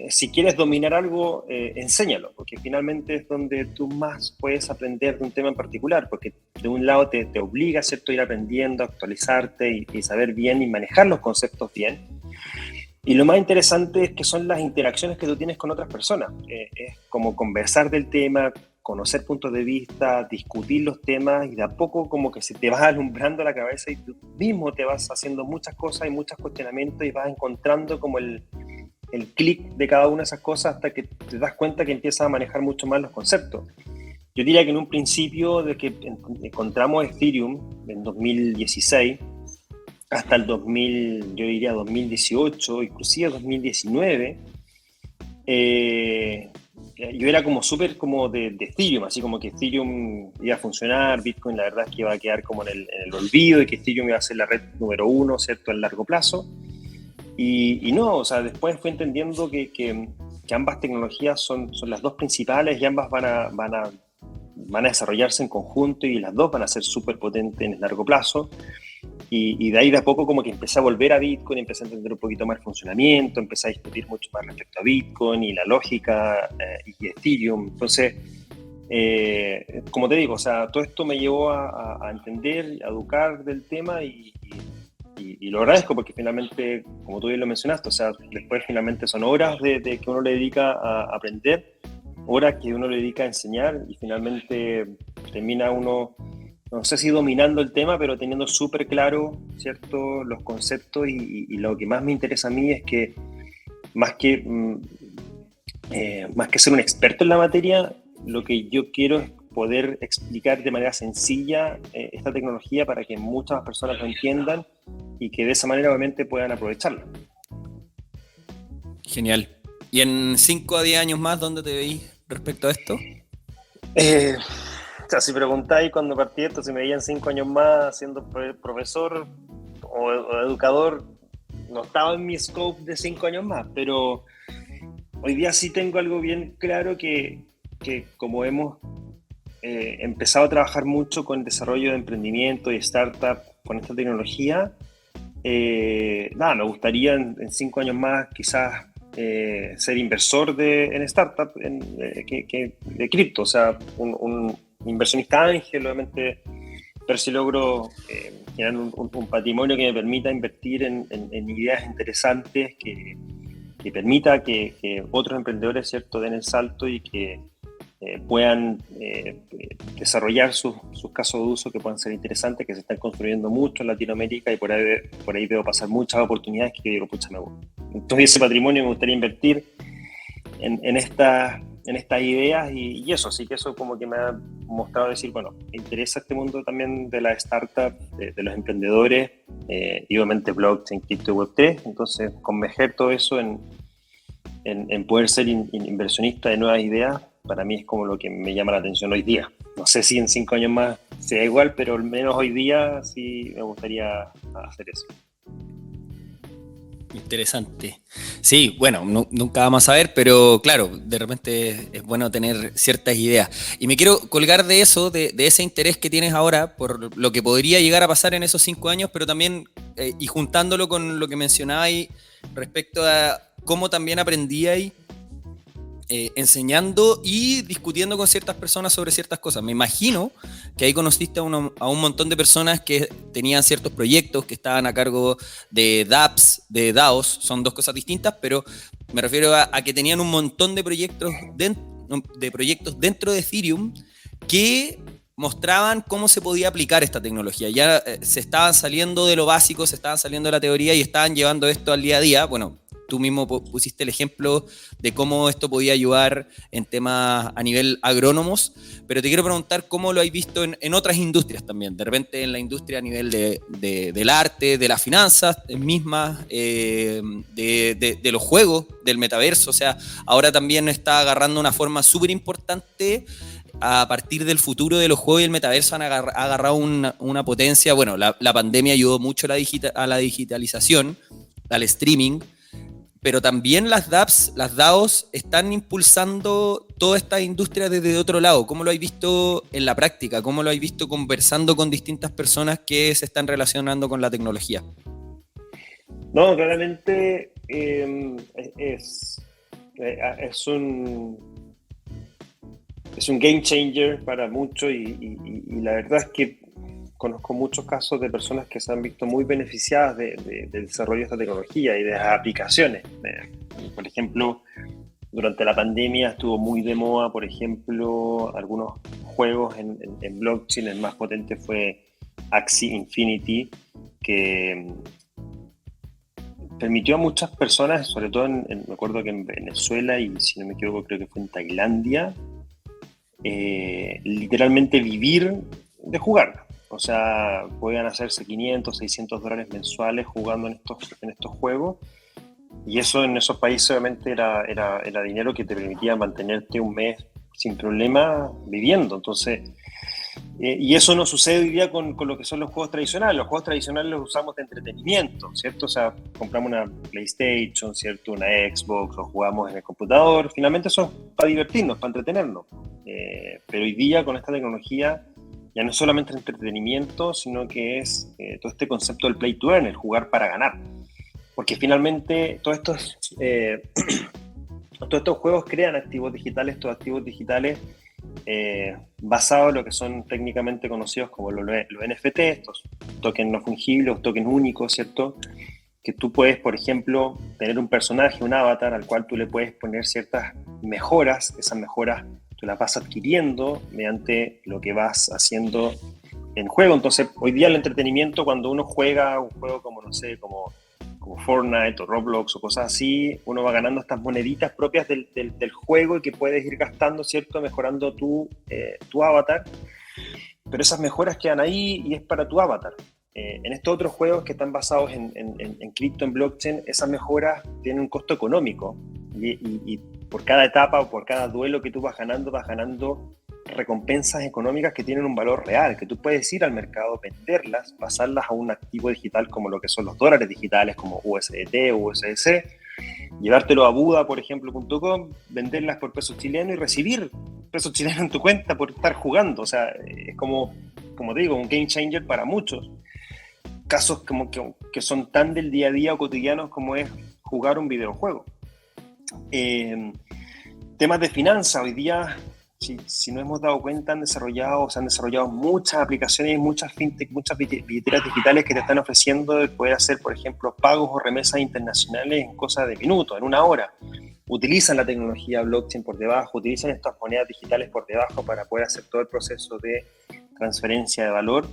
si quieres dominar algo, enséñalo, porque finalmente es donde tú más puedes aprender de un tema en particular, porque de un lado te obliga, ¿cierto?, a ir aprendiendo, a actualizarte y saber bien y manejar los conceptos bien. Y lo más interesante es que son las interacciones que tú tienes con otras personas. Es como conversar del tema, conocer puntos de vista, discutir los temas, y de a poco como que se te va alumbrando la cabeza y tú mismo te vas haciendo muchas cosas y muchos cuestionamientos y vas encontrando como el clic de cada una de esas cosas hasta que te das cuenta que empiezas a manejar mucho más los conceptos. Yo diría que en un principio, de que encontramos Ethereum en 2016, hasta el 2018, inclusive 2019, yo era como súper como de Ethereum, así como que Ethereum iba a funcionar, Bitcoin la verdad es que iba a quedar como en el olvido, y que Ethereum iba a ser la red número uno, ¿cierto?, a largo plazo. Y no, o sea, después fui entendiendo que ambas tecnologías son las dos principales, y ambas van a desarrollarse en conjunto, y las dos van a ser súper potentes en el largo plazo. Y de ahí de a poco como que empecé a volver a Bitcoin, empecé a entender un poquito más el funcionamiento, empecé a discutir mucho más respecto a Bitcoin y la lógica y Ethereum. Entonces, como te digo, o sea, todo esto me llevó a entender, a educar del tema, y lo agradezco porque finalmente, como tú bien lo mencionaste, o sea, después finalmente son horas de que uno le dedica a aprender, horas que uno le dedica a enseñar, y finalmente termina uno, no sé si dominando el tema, pero teniendo súper claro, ¿cierto?, los conceptos. Y lo que más me interesa a mí es que más que ser un experto en la materia, lo que yo quiero es poder explicar de manera sencilla esta tecnología para que muchas personas lo entiendan y que de esa manera obviamente puedan aprovecharla. Genial. ¿Y en 5 a 10 años más, dónde te veís respecto a esto? O sea, si preguntáis cuando partí esto, si me veían 5 años más siendo profesor o educador, no estaba en mi scope de 5 años más, pero hoy día sí tengo algo bien claro, que como hemos empezado a trabajar mucho con el desarrollo de emprendimiento y startup con esta tecnología, me gustaría en 5 años más quizás ser inversor en startup de cripto, o sea, un inversionista ángel, obviamente, pero si logro generar un patrimonio que me permita invertir en ideas interesantes, que permita que otros emprendedores, ¿cierto?, den el salto y que puedan desarrollar sus casos de uso que puedan ser interesantes, que se están construyendo mucho en Latinoamérica, y por ahí veo pasar muchas oportunidades que digo, pucha, entonces ese patrimonio me gustaría invertir en estas ideas, y eso, así que eso como que me ha mostrado decir, bueno, me interesa este mundo también de las startups, de los emprendedores, y obviamente blockchain, cripto y Web3, entonces converger todo eso en poder ser inversionista de nuevas ideas, para mí es como lo que me llama la atención hoy día. No sé si en 5 años más sea igual, pero al menos hoy día sí me gustaría hacer eso. Interesante. Sí, bueno, nunca vamos a ver, pero claro, de repente es bueno tener ciertas ideas. Y me quiero colgar de eso, de ese interés que tienes ahora por lo que podría llegar a pasar en esos 5 años, pero también, y juntándolo con lo que mencionabais respecto a cómo también aprendíais enseñando y discutiendo con ciertas personas sobre ciertas cosas. Me imagino que ahí conociste a un montón de personas que tenían ciertos proyectos, que estaban a cargo de dApps, de DAOs, son dos cosas distintas, pero me refiero a que tenían un montón de proyectos dentro de Ethereum que mostraban cómo se podía aplicar esta tecnología. Ya se estaban saliendo de lo básico, se estaban saliendo de la teoría y estaban llevando esto al día a día. Bueno, tú mismo pusiste el ejemplo de cómo esto podía ayudar en temas a nivel agrónomos, pero te quiero preguntar cómo lo has visto en otras industrias también, de repente en la industria a nivel del arte, de las finanzas mismas, de los juegos, del metaverso. O sea, ahora también está agarrando una forma súper importante a partir del futuro de los juegos, y el metaverso ha agarrado una potencia. Bueno, la pandemia ayudó mucho a la digitalización, al streaming, pero también las dApps, las DAOs, están impulsando toda esta industria desde otro lado. ¿Cómo lo habéis visto en la práctica? ¿Cómo lo habéis visto conversando con distintas personas que se están relacionando con la tecnología? No, claramente es un game changer para muchos y la verdad es que conozco muchos casos de personas que se han visto muy beneficiadas del desarrollo de esta tecnología y de las aplicaciones. Por ejemplo, durante la pandemia estuvo muy de moda, por ejemplo, algunos juegos en blockchain. El más potente fue Axie Infinity, que permitió a muchas personas, sobre todo me acuerdo que en Venezuela y si no me equivoco creo que fue en Tailandia, literalmente vivir de jugar. O sea, podían hacerse 500, 600 dólares mensuales jugando en estos juegos, y eso en esos países obviamente era dinero que te permitía mantenerte un mes sin problema viviendo. Entonces, y eso no sucede hoy día con lo que son los juegos tradicionales. Los juegos tradicionales los usamos de entretenimiento, ¿cierto? O sea, compramos una PlayStation, ¿cierto? Una Xbox, los jugamos en el computador. Finalmente eso es para divertirnos, para entretenernos. Pero hoy día con esta tecnología ya no es solamente entretenimiento, sino que es todo este concepto del play to earn, el jugar para ganar. Porque finalmente todos estos juegos crean activos digitales. Estos activos digitales basados en lo que son técnicamente conocidos como los NFT, estos tokens no fungibles, tokens únicos, ¿cierto? Que tú puedes, por ejemplo, tener un personaje, un avatar, al cual tú le puedes poner ciertas mejoras. Esas mejoras tú las vas adquiriendo mediante lo que vas haciendo en juego. Entonces, hoy día el entretenimiento, cuando uno juega un juego como, no sé, como Fortnite o Roblox o cosas así, uno va ganando estas moneditas propias del juego y que puedes ir gastando, ¿cierto? Mejorando tu avatar. Pero esas mejoras quedan ahí y es para tu avatar. En estos otros juegos que están basados en cripto, en blockchain, esas mejoras tienen un costo económico. Y por cada etapa o por cada duelo que tú vas ganando recompensas económicas que tienen un valor real, que tú puedes ir al mercado, venderlas, pasarlas a un activo digital como lo que son los dólares digitales, como USDT o USDC, llevártelo a Buda, por ejemplo, .com, venderlas por pesos chilenos y recibir pesos chilenos en tu cuenta por estar jugando. O sea, es como te digo, un game changer para muchos. Casos como que son tan del día a día o cotidianos como es jugar un videojuego. Temas de finanzas, hoy día, si no hemos dado cuenta, se han desarrollado muchas aplicaciones, muchas fintech, muchas billeteras digitales que te están ofreciendo el poder hacer, por ejemplo, pagos o remesas internacionales en cosas de minutos, en una hora. Utilizan la tecnología blockchain por debajo, utilizan estas monedas digitales por debajo para poder hacer todo el proceso de transferencia de valor,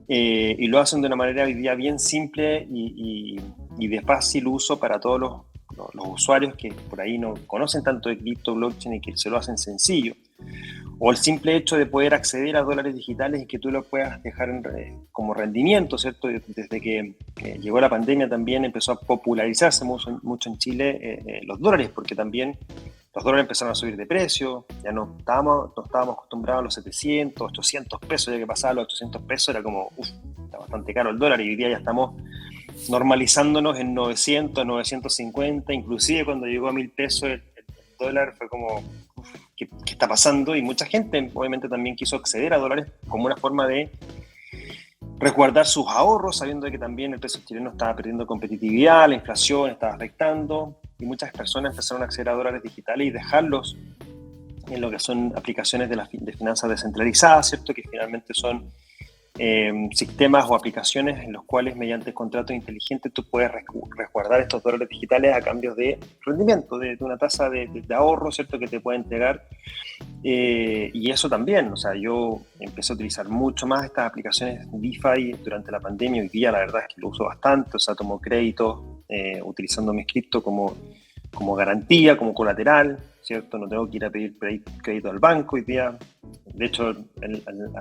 y lo hacen de una manera hoy día bien simple y de fácil uso para todos los usuarios que por ahí no conocen tanto de cripto, blockchain, y que se lo hacen sencillo. O el simple hecho de poder acceder a dólares digitales y que tú lo puedas dejar como rendimiento, ¿cierto? Desde que llegó la pandemia también empezó a popularizarse mucho en Chile los dólares, porque también los dólares empezaron a subir de precio. Ya no estábamos acostumbrados a los 700, 800 pesos, ya que pasaba los 800 pesos era como, está bastante caro el dólar, y hoy día ya estamos normalizándonos en 900, 950, inclusive cuando llegó a 1000 pesos el dólar fue como, ¿qué está pasando? Y mucha gente obviamente también quiso acceder a dólares como una forma de resguardar sus ahorros, sabiendo que también el peso chileno estaba perdiendo competitividad, la inflación estaba afectando, y muchas personas empezaron a acceder a dólares digitales y dejarlos en lo que son aplicaciones de finanzas descentralizadas, ¿cierto? Que finalmente son sistemas o aplicaciones en los cuales mediante contratos inteligentes tú puedes resguardar estos dólares digitales a cambio de rendimiento, de una tasa de ahorro, ¿cierto? Que te puede entregar. Y eso también, o sea, yo empecé a utilizar mucho más estas aplicaciones DeFi durante la pandemia. Hoy día la verdad es que lo uso bastante, o sea, tomo créditos utilizando mis cripto como garantía, como colateral, ¿cierto? No tengo que ir a pedir crédito al banco hoy día. De hecho,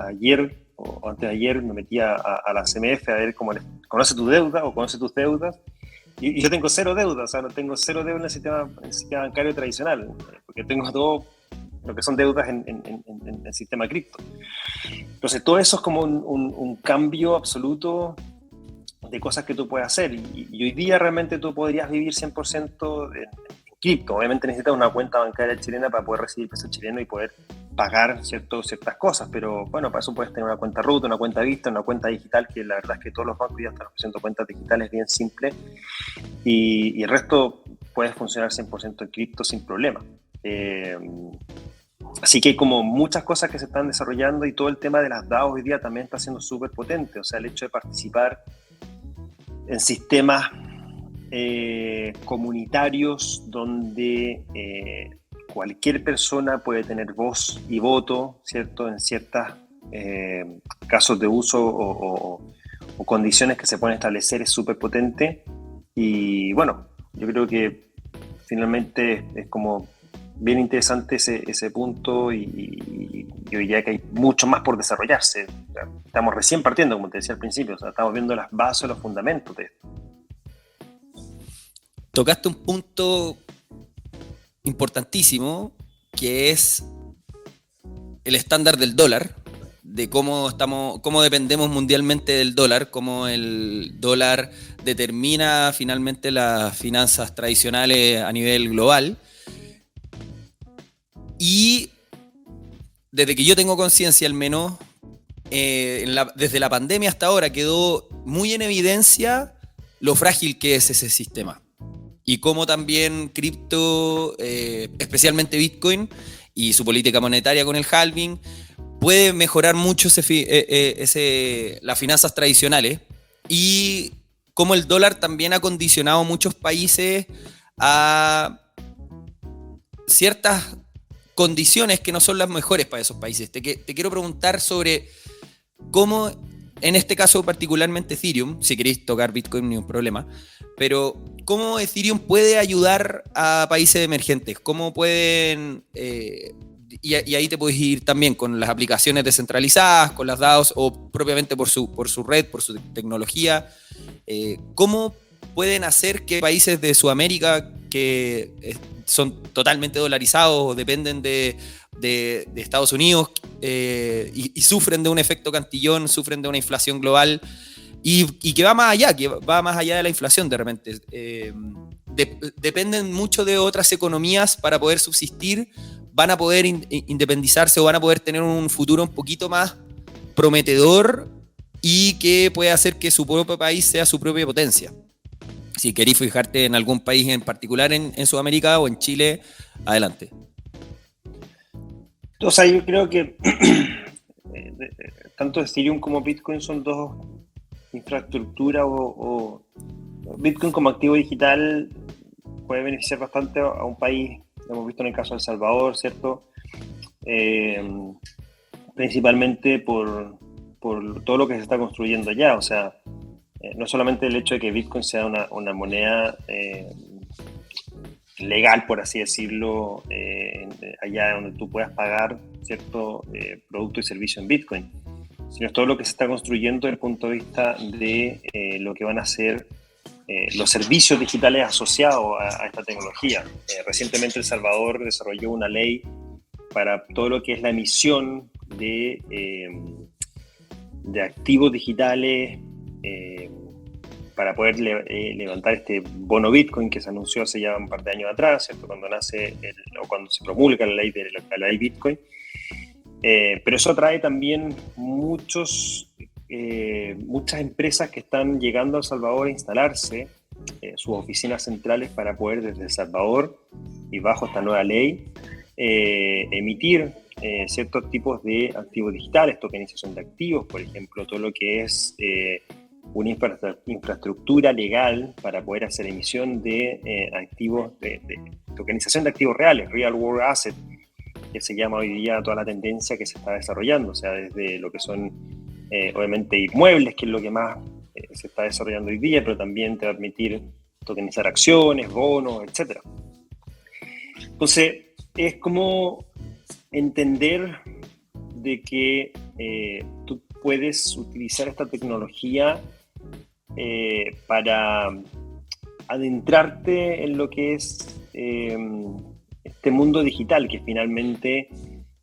ayer o antes de ayer me metí a la CMF a ver cómo conoce tu deuda o conoce tus deudas. Y yo tengo cero deuda, o sea, no tengo cero deuda en el sistema bancario tradicional, porque tengo todo lo que son deudas en el sistema cripto. Entonces, todo eso es como un cambio absoluto de cosas que tú puedes hacer. Y hoy día realmente tú podrías vivir 100% en cripto. Obviamente necesitas una cuenta bancaria chilena para poder recibir peso chileno y poder pagar ciertas cosas, pero bueno, para eso puedes tener una cuenta root, una cuenta Vista, una cuenta digital, que la verdad es que todos los bancos ya están ofreciendo cuentas digitales bien simples, y el resto puede funcionar 100% en cripto sin problema. Así que hay como muchas cosas que se están desarrollando, y todo el tema de las DAOs hoy día también está siendo súper potente. O sea, el hecho de participar en sistemas comunitarios donde cualquier persona puede tener voz y voto, ¿cierto? En ciertos casos de uso o condiciones que se pueden establecer, es súper potente. Y bueno, yo creo que finalmente es como bien interesante ese punto, y yo diría que hay mucho más por desarrollarse. Estamos recién partiendo, como te decía al principio, o sea, estamos viendo las bases, los fundamentos de esto. Tocaste un punto importantísimo, que es el estándar del dólar, de cómo dependemos mundialmente del dólar, cómo el dólar determina finalmente las finanzas tradicionales a nivel global. Y desde que yo tengo conciencia, al menos, desde la pandemia hasta ahora, quedó muy en evidencia lo frágil que es ese sistema. Y cómo también cripto, especialmente Bitcoin y su política monetaria con el halving, puede mejorar mucho las finanzas tradicionales, y cómo el dólar también ha condicionado a muchos países a ciertas condiciones que no son las mejores para esos países. Te quiero preguntar sobre cómo, en este caso particularmente Ethereum, si queréis tocar Bitcoin ni un problema, pero cómo Ethereum puede ayudar a países emergentes, cómo pueden, y ahí te puedes ir también con las aplicaciones descentralizadas, con las DAOs, o propiamente por su red, por su tecnología, cómo pueden hacer que países de Sudamérica que son totalmente dolarizados o dependen de Estados Unidos, y sufren de un efecto cantillón, sufren de una inflación global, y que va más allá de la inflación de repente. Dependen mucho de otras economías para poder subsistir, van a poder independizarse, o van a poder tener un futuro un poquito más prometedor, y que puede hacer que su propio país sea su propia potencia. Si queréis fijarte en algún país en particular en Sudamérica o en Chile, adelante. O sea, yo creo que tanto Ethereum como Bitcoin son dos infraestructuras, o Bitcoin como activo digital puede beneficiar bastante a un país. Lo hemos visto en el caso de El Salvador, ¿cierto? Principalmente por todo lo que se está construyendo allá. O sea, no solamente el hecho de que Bitcoin sea una moneda legal, por así decirlo, allá donde tú puedas pagar cierto producto y servicio en Bitcoin, sino todo lo que se está construyendo desde el punto de vista de lo que van a ser los servicios digitales asociados a esta tecnología. Recientemente El Salvador desarrolló una ley para todo lo que es la emisión de activos digitales, para poder levantar este bono Bitcoin que se anunció hace ya un par de años atrás, ¿cierto? Cuando se promulga la ley Bitcoin. Pero eso trae también muchas empresas que están llegando a El Salvador a instalarse sus oficinas centrales para poder desde El Salvador, y bajo esta nueva ley, emitir ciertos tipos de activos digitales, tokenización de activos, por ejemplo, todo lo que es una infraestructura legal para poder hacer emisión de activos, de tokenización de activos reales, real world asset, que se llama hoy día toda la tendencia que se está desarrollando. O sea, desde lo que son obviamente inmuebles, que es lo que más se está desarrollando hoy día, pero también te va a permitir tokenizar acciones, bonos, etc. Entonces, es como entender de que tú puedes utilizar esta tecnología para adentrarte en lo que es este mundo digital, que finalmente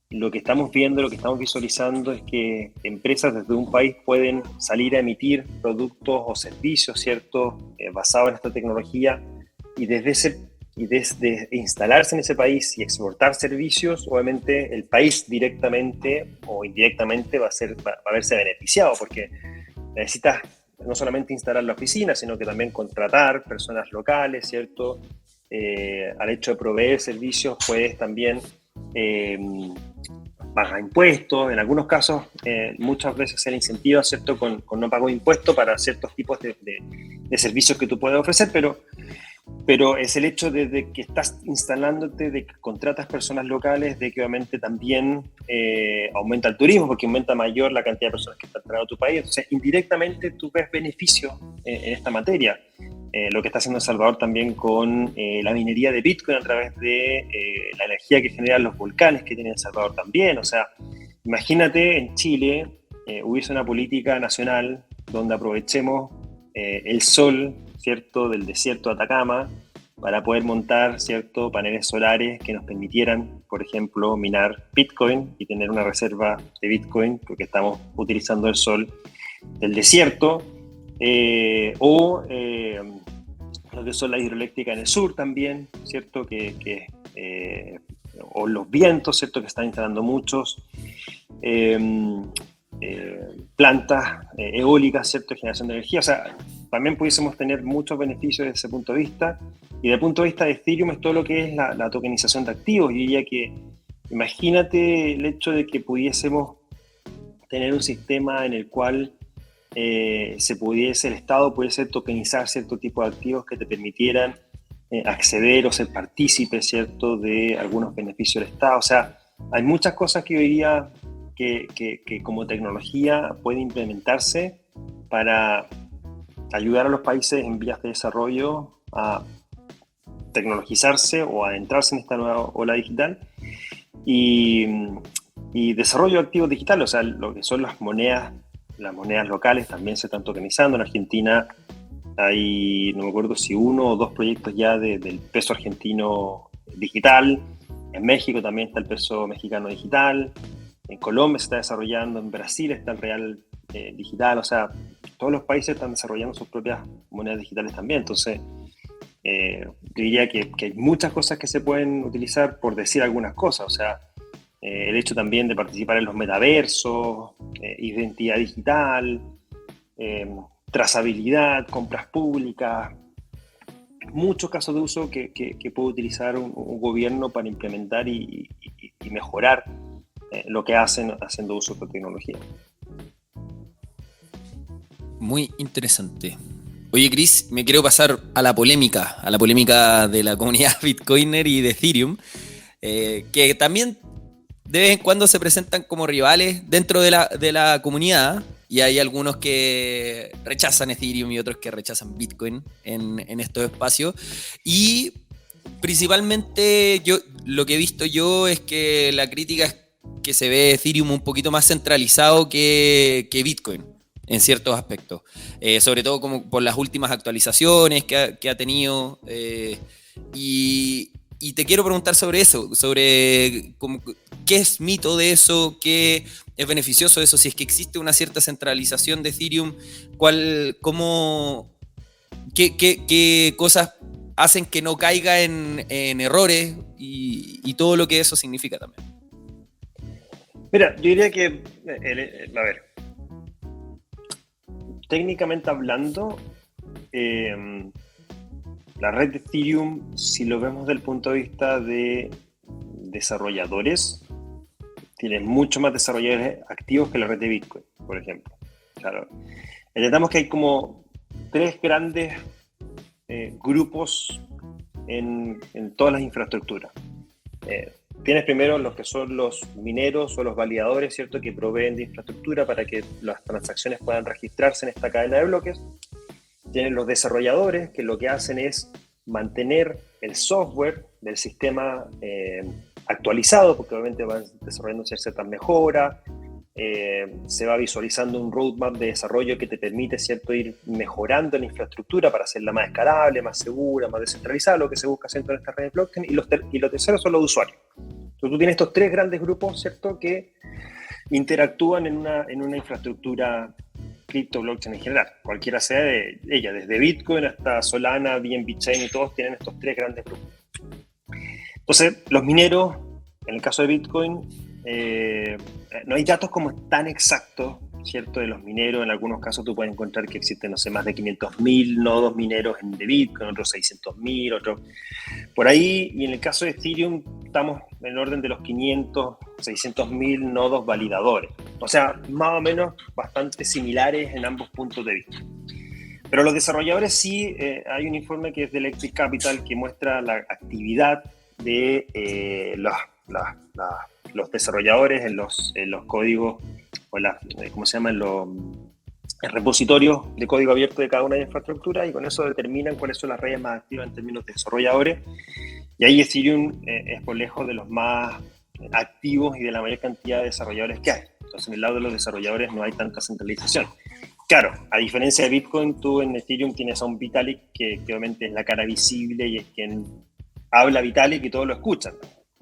lo que estamos viendo, lo que estamos visualizando es que empresas desde un país pueden salir a emitir productos o servicios, ¿cierto?, basados en esta tecnología, y desde instalarse en ese país y exportar servicios, obviamente el país directamente o indirectamente va a verse beneficiado, porque necesitas no solamente instalar la oficina, sino que también contratar personas locales, ¿cierto? Al hecho de proveer servicios, puedes también pagar impuestos. En algunos casos, muchas veces se le incentiva, ¿cierto?, con no pago de impuestos para ciertos tipos de servicios que tú puedes ofrecer, pero es el hecho de que estás instalándote, de que contratas personas locales, de que obviamente también aumenta el turismo, porque aumenta mayor la cantidad de personas que están entrando a tu país. Entonces, indirectamente tú ves beneficios en esta materia. Lo que está haciendo El Salvador también con la minería de Bitcoin a través de la energía que generan los volcanes que tiene El Salvador también. O sea, imagínate en Chile hubiese una política nacional donde aprovechemos el sol, ¿cierto?, del desierto de Atacama para poder montar, ¿cierto?, paneles solares que nos permitieran, por ejemplo, minar Bitcoin y tener una reserva de Bitcoin, porque estamos utilizando el sol del desierto, o lo que son las hidroeléctricas en el sur también, ¿cierto?, o los vientos, ¿cierto?, que están instalando muchos, plantas eólicas, ¿cierto?, de generación de energía. O sea, también pudiésemos tener muchos beneficios desde ese punto de vista. Y desde el punto de vista de Ethereum es todo lo que es la tokenización de activos. Yo diría que imagínate el hecho de que pudiésemos tener un sistema en el cual el Estado pudiese tokenizar cierto tipo de activos que te permitieran acceder o ser partícipe, ¿cierto?, de algunos beneficios del Estado. O sea, hay muchas cosas que yo diría que como tecnología puede implementarse para ayudar a los países en vías de desarrollo a tecnologizarse o a adentrarse en esta nueva ola digital y desarrollo de activos digitales. O sea, lo que son las monedas locales también se están tokenizando. En Argentina hay, no me acuerdo si 1 o 2 proyectos ya del peso argentino digital. En México también está el peso mexicano digital. En Colombia se está desarrollando, en Brasil está el real digital. O sea, todos los países están desarrollando sus propias monedas digitales también. Entonces, yo diría que hay muchas cosas que se pueden utilizar, por decir algunas cosas. O sea, el hecho también de participar en los metaversos, identidad digital, trazabilidad, compras públicas, muchos casos de uso que puede utilizar un gobierno para implementar y mejorar lo que hacen haciendo uso de tecnología. Muy interesante. Oye, Chris, me quiero pasar a la polémica de la comunidad Bitcoiner y de Ethereum, que también de vez en cuando se presentan como rivales dentro de la comunidad, y hay algunos que rechazan Ethereum y otros que rechazan Bitcoin en estos espacios. Y principalmente lo que he visto yo es que la crítica es que se ve Ethereum un poquito más centralizado que Bitcoin en ciertos aspectos, sobre todo como por las últimas actualizaciones que ha tenido, y te quiero preguntar sobre eso, sobre qué es mito de eso, qué es beneficioso de eso, si es que existe una cierta centralización de Ethereum, qué cosas hacen que no caiga en errores y todo lo que eso significa también. Mira, yo diría que, a ver, técnicamente hablando, la red de Ethereum, si lo vemos desde el punto de vista de desarrolladores, tiene mucho más desarrolladores activos que la red de Bitcoin, por ejemplo. Claro. Entendamos que hay como 3 grandes grupos en todas las infraestructuras. Tienes primero los que son los mineros o los validadores, ¿cierto?, que proveen de infraestructura para que las transacciones puedan registrarse en esta cadena de bloques. Tienen los desarrolladores, que lo que hacen es mantener el software del sistema actualizado, porque obviamente van desarrollando ciertas mejoras, se va visualizando un roadmap de desarrollo que te permite, ¿cierto?, ir mejorando la infraestructura para hacerla más escalable, más segura, más descentralizada, lo que se busca siempre en esta red de blockchain, y los terceros son los usuarios. Entonces tú tienes estos tres grandes grupos, ¿cierto?, que interactúan en una infraestructura cripto blockchain en general, cualquiera sea de ella, desde Bitcoin hasta Solana, BNB Chain, y todos tienen estos tres grandes grupos. Entonces, los mineros, en el caso de Bitcoin, no hay datos como tan exactos, ¿cierto?, de los mineros. En algunos casos tú puedes encontrar que existen, no sé, más de 500.000 nodos mineros de Bitcoin, otros 600.000, otros por ahí. Y en el caso de Ethereum estamos en el orden de los 500, 600.000 nodos validadores. O sea, más o menos bastante similares en ambos puntos de vista. Pero los desarrolladores sí, hay un informe que es de Electric Capital que muestra la actividad de los desarrolladores en los códigos, o ¿cómo se llaman? Los repositorios de código abierto de cada una de las infraestructuras, y con eso determinan cuáles son las redes más activas en términos de desarrolladores. Y ahí Ethereum es por lejos de los más activos y de la mayor cantidad de desarrolladores que hay. Entonces, en el lado de los desarrolladores no hay tanta centralización. Claro, a diferencia de Bitcoin, tú en Ethereum tienes a un Vitalik que obviamente es la cara visible y es quien habla Vitalik y todos lo escuchan.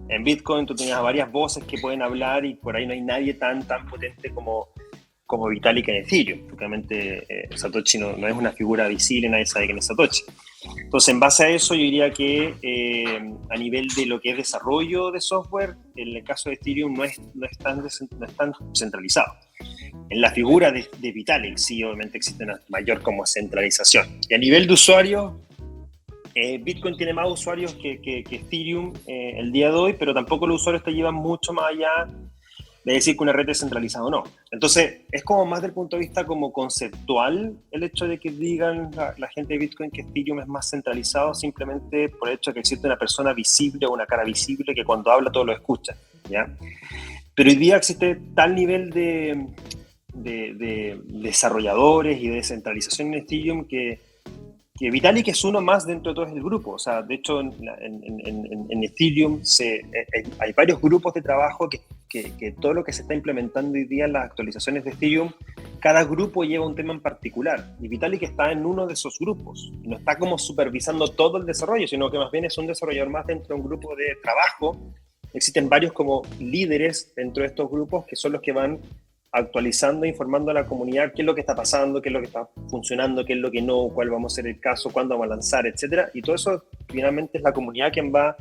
En Bitcoin tú tenías varias voces que pueden hablar y por ahí no hay nadie tan potente como Vitalik en Ethereum. Obviamente Satoshi no es una figura visible, nadie sabe quién es Satoshi. Entonces, en base a eso, yo diría que a nivel de lo que es desarrollo de software, en el caso de Ethereum no es tan centralizado. En la figura de Vitalik sí, obviamente existe una mayor como centralización. Y a nivel de usuarios, Bitcoin tiene más usuarios que Ethereum el día de hoy, pero tampoco los usuarios te llevan mucho más allá de decir que una red es centralizada o no. Entonces, es como más del punto de vista como conceptual el hecho de que digan la gente de Bitcoin que Ethereum es más centralizado simplemente por el hecho de que existe una persona visible o una cara visible que cuando habla todos lo escuchan, ¿ya? Pero hoy día existe tal nivel de desarrolladores y de descentralización en Ethereum que Vitalik es uno más dentro de todo el grupo. O sea, de hecho, en Ethereum hay varios grupos de trabajo que todo lo que se está implementando hoy día en las actualizaciones de Ethereum, cada grupo lleva un tema en particular. Y Vitalik está en uno de esos grupos. No está como supervisando todo el desarrollo, sino que más bien es un desarrollador más dentro de un grupo de trabajo. Existen varios como líderes dentro de estos grupos que son los que van actualizando, informando a la comunidad qué es lo que está pasando, qué es lo que está funcionando, qué es lo que no, cuál vamos a ser el caso, cuándo vamos a lanzar, etcétera. Y todo eso finalmente es la comunidad quien va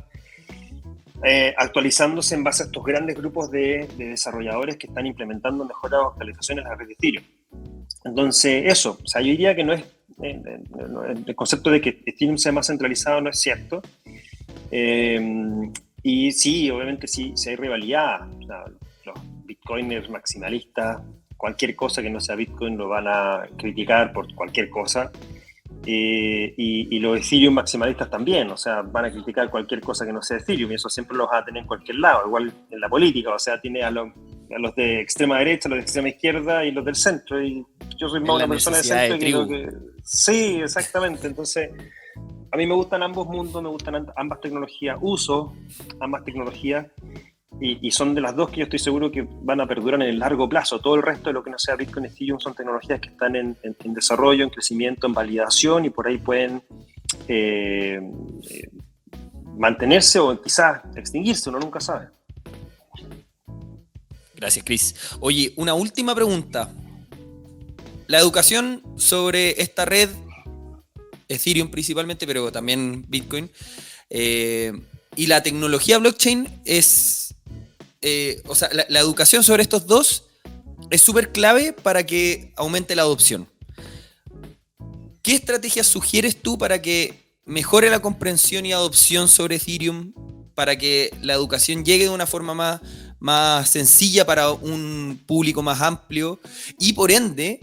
actualizándose en base a estos grandes grupos de desarrolladores que están implementando mejoras o actualizaciones en la red de Ethereum. Entonces, eso, o sea, yo diría que no es el concepto de que Ethereum sea más centralizado no es cierto. Y sí, obviamente sí hay rivalidad. O sea, los bitcoiners maximalistas, cualquier cosa que no sea Bitcoin lo van a criticar por cualquier cosa. Y los Ethereum maximalistas también, o sea, van a criticar cualquier cosa que no sea Ethereum, y eso siempre los va a tener en cualquier lado, igual en la política, o sea, tiene a los de extrema derecha, a los de extrema izquierda y los del centro, y yo soy más una persona de centro que creo que... Sí, exactamente. Entonces, a mí me gustan ambos mundos, me gustan ambas tecnologías, uso ambas tecnologías, y son de las dos que yo estoy seguro que van a perdurar en el largo plazo. Todo el resto de lo que no sea Bitcoin y Ethereum son tecnologías que están en desarrollo, en crecimiento, en validación, y por ahí pueden mantenerse o quizás extinguirse, uno nunca sabe. Gracias, Chris. Oye, una última pregunta. La educación sobre esta red, Ethereum principalmente, pero también Bitcoin, y la tecnología blockchain es... o sea, la educación sobre estos dos es súper clave para que aumente la adopción. ¿Qué estrategias sugieres tú para que mejore la comprensión y adopción sobre Ethereum, para que la educación llegue de una forma más sencilla para un público más amplio? Y por ende,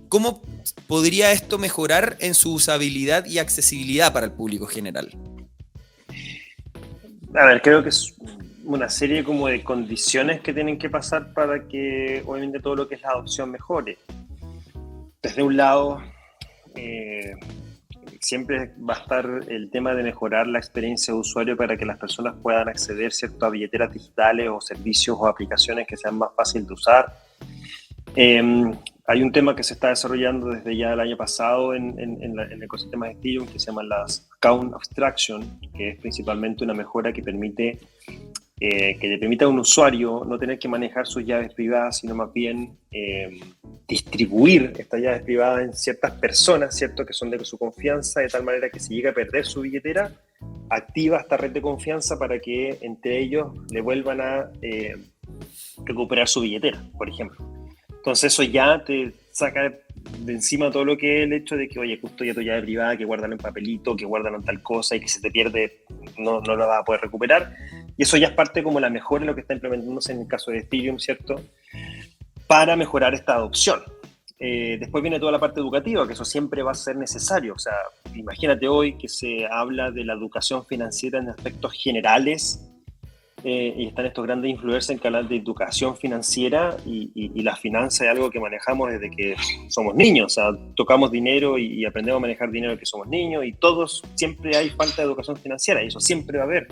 ¿cómo podría esto mejorar en su usabilidad y accesibilidad para el público general? A ver, creo que es una serie como de condiciones que tienen que pasar para que obviamente todo lo que es la adopción mejore. Desde un lado, siempre va a estar el tema de mejorar la experiencia de usuario para que las personas puedan acceder, ¿cierto?, a billeteras digitales o servicios o aplicaciones que sean más fáciles de usar. Hay un tema que se está desarrollando desde ya el año pasado en el ecosistema de Ethereum que se llama las Account Abstraction, que es principalmente una mejora que le permite a un usuario no tener que manejar sus llaves privadas, sino más bien distribuir estas llaves privadas en ciertas personas, ¿cierto?, que son de su confianza, de tal manera que si llega a perder su billetera, activa esta red de confianza para que entre ellos le vuelvan a recuperar su billetera, por ejemplo. Entonces eso ya te saca de encima todo lo que es el hecho de que, oye, custodia tu llave privada, que guardan en papelito, que guardan en tal cosa y que se te pierde, no la vas a poder recuperar. Y eso ya es parte como la mejora de lo que está implementándose en el caso de Ethereum, ¿cierto?, para mejorar esta adopción. Después viene toda la parte educativa, que eso siempre va a ser necesario. O sea, imagínate hoy que se habla de la educación financiera en aspectos generales, y están estos grandes influencers que hablan de educación financiera y la finanza es algo que manejamos desde que somos niños. O sea, tocamos dinero y aprendemos a manejar dinero que somos niños, y todos siempre hay falta de educación financiera, y eso siempre va a haber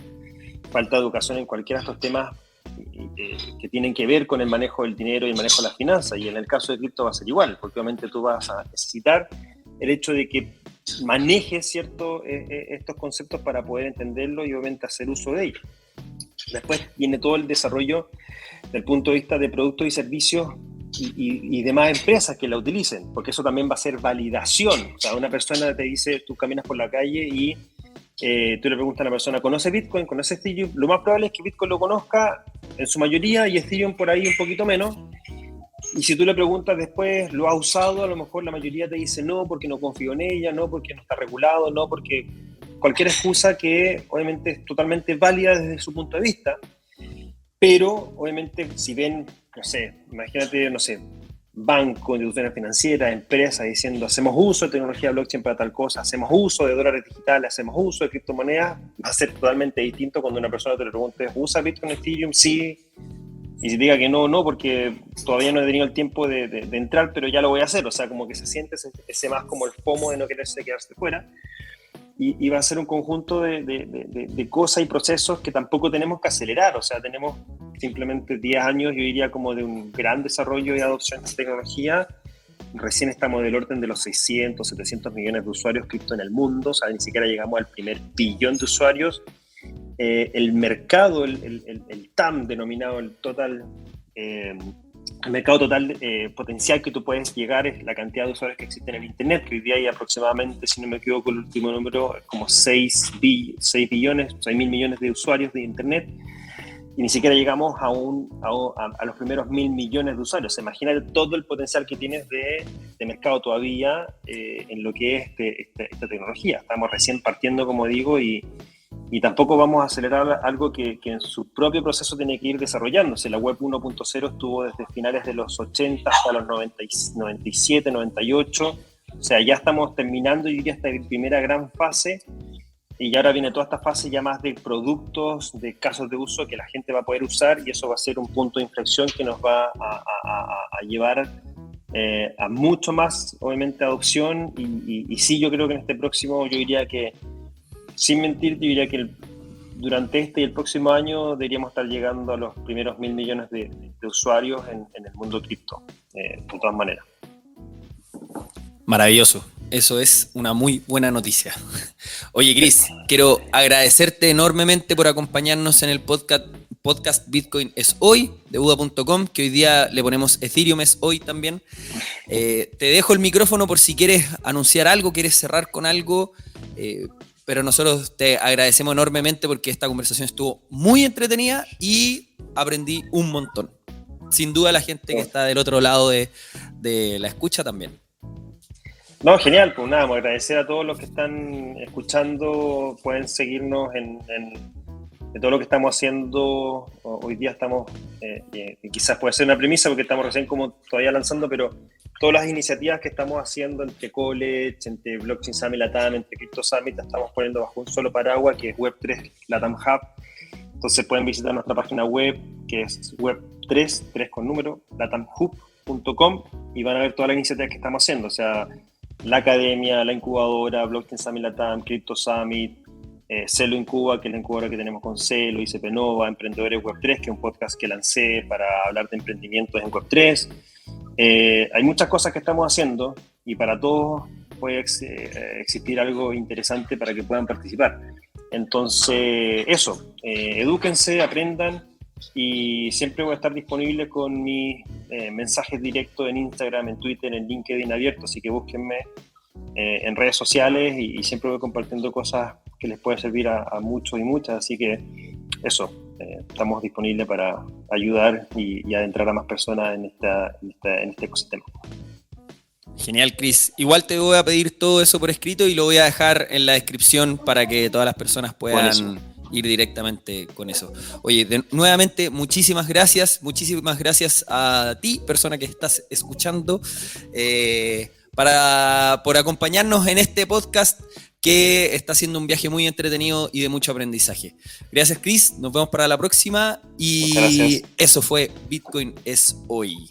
falta de educación en cualquiera de estos temas que tienen que ver con el manejo del dinero y el manejo de las finanzas, y en el caso de cripto va a ser igual, porque obviamente tú vas a necesitar el hecho de que manejes, ¿cierto?, estos conceptos para poder entenderlo y obviamente hacer uso de ellos. Después viene todo el desarrollo del punto de vista de productos y servicios y demás empresas que la utilicen, porque eso también va a ser validación. O sea, una persona te dice, tú caminas por la calle y tú le preguntas a una persona, ¿conoce Bitcoin? ¿Conoce Ethereum? Lo más probable es que Bitcoin lo conozca en su mayoría y Ethereum por ahí un poquito menos. Y si tú le preguntas después, ¿lo ha usado? A lo mejor la mayoría te dice no, porque no confío en ella, no, porque no está regulado, no, porque cualquier excusa que obviamente es totalmente válida desde su punto de vista. Pero obviamente si ven, no sé, imagínate, no sé, banco, instituciones financieras, empresas diciendo hacemos uso de tecnología blockchain para tal cosa, hacemos uso de dólares digitales, hacemos uso de criptomonedas, va a ser totalmente distinto cuando una persona te le pregunte, ¿usa Bitcoin, Ethereum? Sí. Y si te diga que no, porque todavía no he tenido el tiempo de entrar, pero ya lo voy a hacer. O sea, como que se siente ese más como el FOMO de no quererse quedarse fuera. Y va a ser un conjunto de cosas y procesos que tampoco tenemos que acelerar. O sea, tenemos simplemente 10 años, yo diría, como de un gran desarrollo y adopción de esta tecnología. Recién estamos del orden de los 600, 700 millones de usuarios cripto en el mundo. O sea, ni siquiera llegamos al primer billón de usuarios. El mercado, el TAM denominado el total, el mercado total potencial que tú puedes llegar es la cantidad de usuarios que existen en Internet, que hoy día hay aproximadamente, si no me equivoco, el último número, como 6 billones, 6 mil millones de usuarios de Internet, y ni siquiera llegamos a los primeros 1.000 millones de usuarios. Imagínate todo el potencial que tienes de mercado todavía en lo que es esta tecnología. Estamos recién partiendo, como digo, y tampoco vamos a acelerar algo que en su propio proceso tiene que ir desarrollándose. La web 1.0 estuvo desde finales de los 80 hasta los 97, 98. O sea, ya estamos terminando, yo diría, esta primera gran fase, y ahora viene toda esta fase ya más de productos, de casos de uso que la gente va a poder usar, y eso va a ser un punto de inflexión que nos va a llevar a mucho más, obviamente, adopción. Y sí, yo creo que en este próximo, yo diría que, sin mentir, yo diría que durante este y el próximo año deberíamos estar llegando a los primeros 1.000 millones de usuarios en el mundo cripto, de todas maneras. Maravilloso. Eso es una muy buena noticia. Oye, Chris, quiero agradecerte enormemente por acompañarnos en el podcast Bitcoin es hoy de Buda.com, que hoy día le ponemos Ethereum es hoy también. Te dejo el micrófono por si quieres anunciar algo, quieres cerrar con algo, pero nosotros te agradecemos enormemente porque esta conversación estuvo muy entretenida y aprendí un montón. Sin duda la gente que está del otro lado de la escucha también. No, genial, pues nada, agradecer a todos los que están escuchando. Pueden seguirnos en todo lo que estamos haciendo. Hoy día estamos, quizás puede ser una premisa porque estamos recién como todavía lanzando, pero todas las iniciativas que estamos haciendo entre College, entre Blockchain Summit Latam, entre Crypto Summit, las estamos poniendo bajo un solo paraguas, que es Web3 Latam Hub. Entonces pueden visitar nuestra página web, que es Web3 con número, latamhub.com, y van a ver todas las iniciativas que estamos haciendo. O sea, la academia, la incubadora, Blockchain Summit Latam, Crypto Summit, Celo Incuba, que es la incubadora que tenemos con Celo, ICP Nova, Emprendedores Web3, que es un podcast que lancé para hablar de emprendimientos en Web3. Hay muchas cosas que estamos haciendo y para todos puede existir algo interesante para que puedan participar. Entonces, eso, edúquense, aprendan y siempre voy a estar disponible con mis mensajes directos en Instagram, en Twitter, en LinkedIn abierto, así que búsquenme en redes sociales y siempre voy compartiendo cosas que les puede servir a muchos y muchas, así que eso, estamos disponibles para ayudar y adentrar a más personas en este ecosistema. Genial, Chris. Igual te voy a pedir todo eso por escrito y lo voy a dejar en la descripción para que todas las personas puedan ir directamente con eso. Oye, nuevamente, muchísimas gracias a ti, persona que estás escuchando, por acompañarnos en este podcast que está siendo un viaje muy entretenido y de mucho aprendizaje. Gracias, Chris. Nos vemos para la próxima. Y eso fue Bitcoin es hoy.